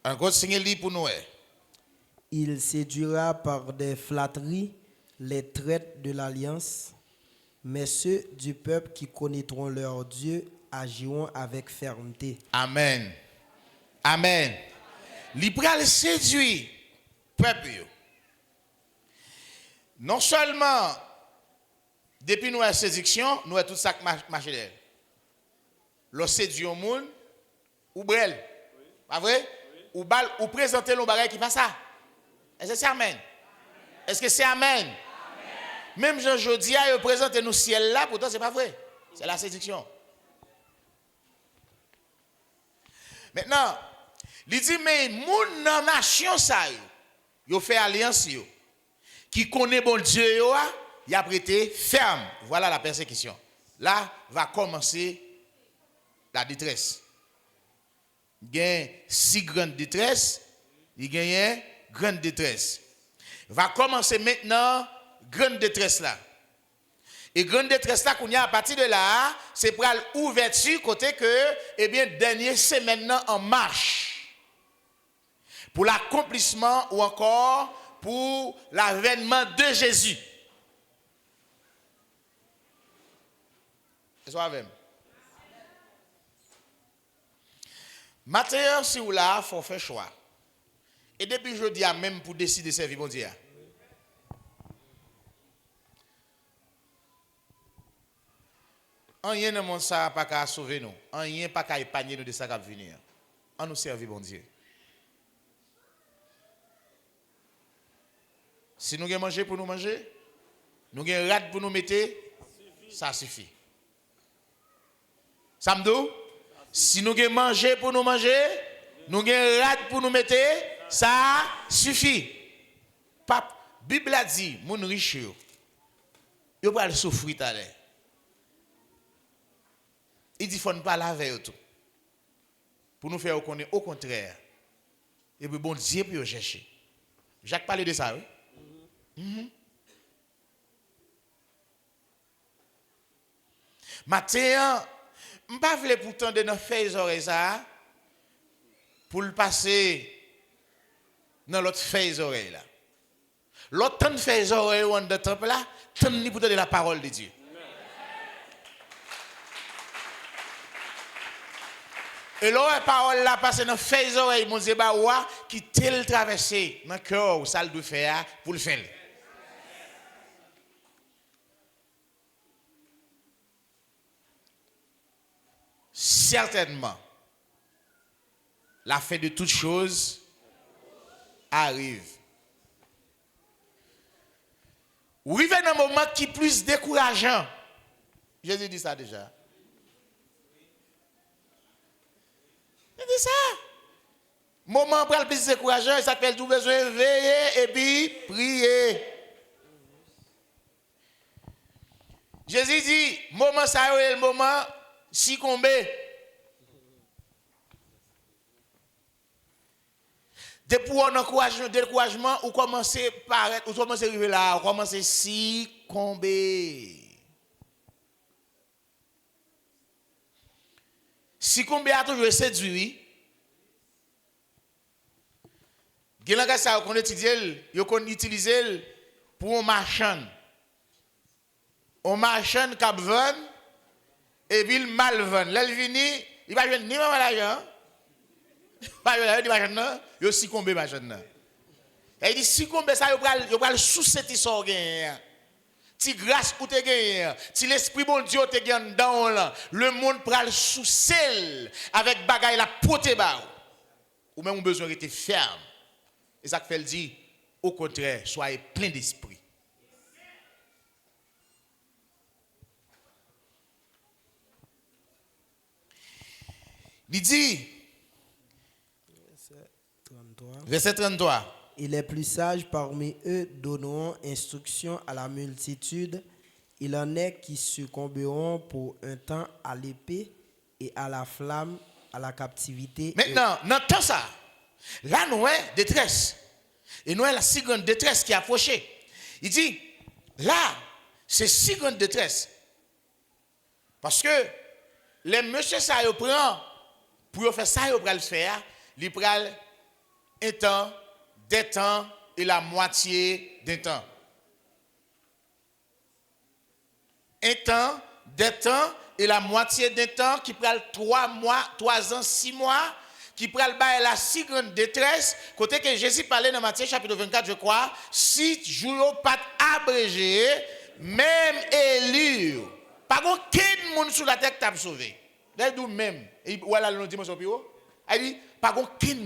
Encore signer li pour nous. Il séduira par des flatteries les traites de l'alliance, mais ceux du peuple qui connaîtront leur Dieu agiront avec fermeté. Amen. Amen. Li pral séduit peuple. Non seulement depuis nous la séduction, nous tout ça marché d'elle. Le séduit au monde ou brel. Pas vrai? Ou présenter le bagage qui fait ça. Est-ce que c'est amen? Est-ce que c'est amen? Même Jean dis il présente nous ciel là, pourtant c'est pas vrai. C'est la séduction. Maintenant, il dit mais moun nan nation ça yo fait alliance yo. Qui connaît bon Dieu yo, il a prêté ferme. Voilà la persécution. Là va commencer la détresse. Il y a 6 grandes détresses, il y a grande détresse. Va commencer maintenant grande détresse là. Et grande détresse là qu'on y a à partir de là, c'est pour l'ouverture côté que eh bien dernier c'est maintenant en marche. Pour l'accomplissement ou encore pour l'avènement de Jésus. Est-ce que vous avez? Maintenant, si vous là, il faut faire choix. Et depuis jeudi, même pour décider de servir mon Dieu. Rien ne monde ça pas qu'à sauver nous. Rien pas qu'à épargner nous de ça qui va venir. On nous servir bon Dieu. Si nous avons mangé pour nous manger, nous avons rad pour nous mettre, ça suffit. Samedi, si nous avons mangé pour nous manger, nous avons rad pour nous mettre, ça suffit. Pape, Bible a dit, mon riche, il va souffrir à l'air. Il dit, il ne faut pas laver tout. Pour nous faire connaître au contraire. Et puis bon Dieu pour chercher. Jacques parlait de ça, oui? Maintenant, je ne pas voulais pourtant de nos faire les oreilles ça pour le passer dans l'autre faire les oreilles là. L'autre temps de faire les oreilles ou de temple là, tant ni pourtant de la parole de Dieu. Et là, la parole là passe dans faire les oreilles, mon Dieu, qui tel traverser dans le cœur ou salle de faire pour le faire. Certainement, la fin de toutes choses arrive. Ou arrive dans un moment qui est plus décourageant. Jésus dit ça déjà. Il dit ça. Moment pour le plus décourageant, il s'appelle tout besoin de veiller et puis prier. Jésus dit, moment ça est le moment si combé. Depuis un encouragement, découragement, ou commencer par ou commencer à arriver là, ou commencer si combé. Si combé a toujours séduit. Quelqu'un ça qu'on étudie, qu'on utilise pour un marchand. Un marchand qui vend et puis il mal vend. Là il vient, il va jouer ni maman l'argent. Pas jouer l'argent non, il aussi combé marchand. Et il dit si combé ça il va sous cette histoire gain. ti grâce ou te gagné, ti l'esprit bon Dieu te gagné dans là, le monde pral sous sel avec bagaille la pote ba ou même besoin rester ferme. Et ça fait le dit au contraire, soyez plein d'esprit. Il dit verset 33. Et les plus sages parmi eux donneront instruction à la multitude. Il en est qui succomberont pour un temps à l'épée et à la flamme, à la captivité. Maintenant, dans tout ça, là nous avons détresse. Et nous avons la si grande détresse qui est approchée. Il dit, là, c'est si grande détresse. Parce que les messieurs ça ils prennent pour faire ça, ils prennent le faire, ils prennent un temps, des temps et la moitié d'un temps. Un temps, des temps et la moitié d'un temps qui prend 3 mois, 3 ans, 6 mois, qui prend la si grande détresse, côté que Jésus parlait dans Matthieu chapitre 24, je crois, si jours pas abrégé, même élu, pas aucun monde sur la terre t'a sauvé. D'où même, et voilà le dimanche au bureau, il dit, pas aucun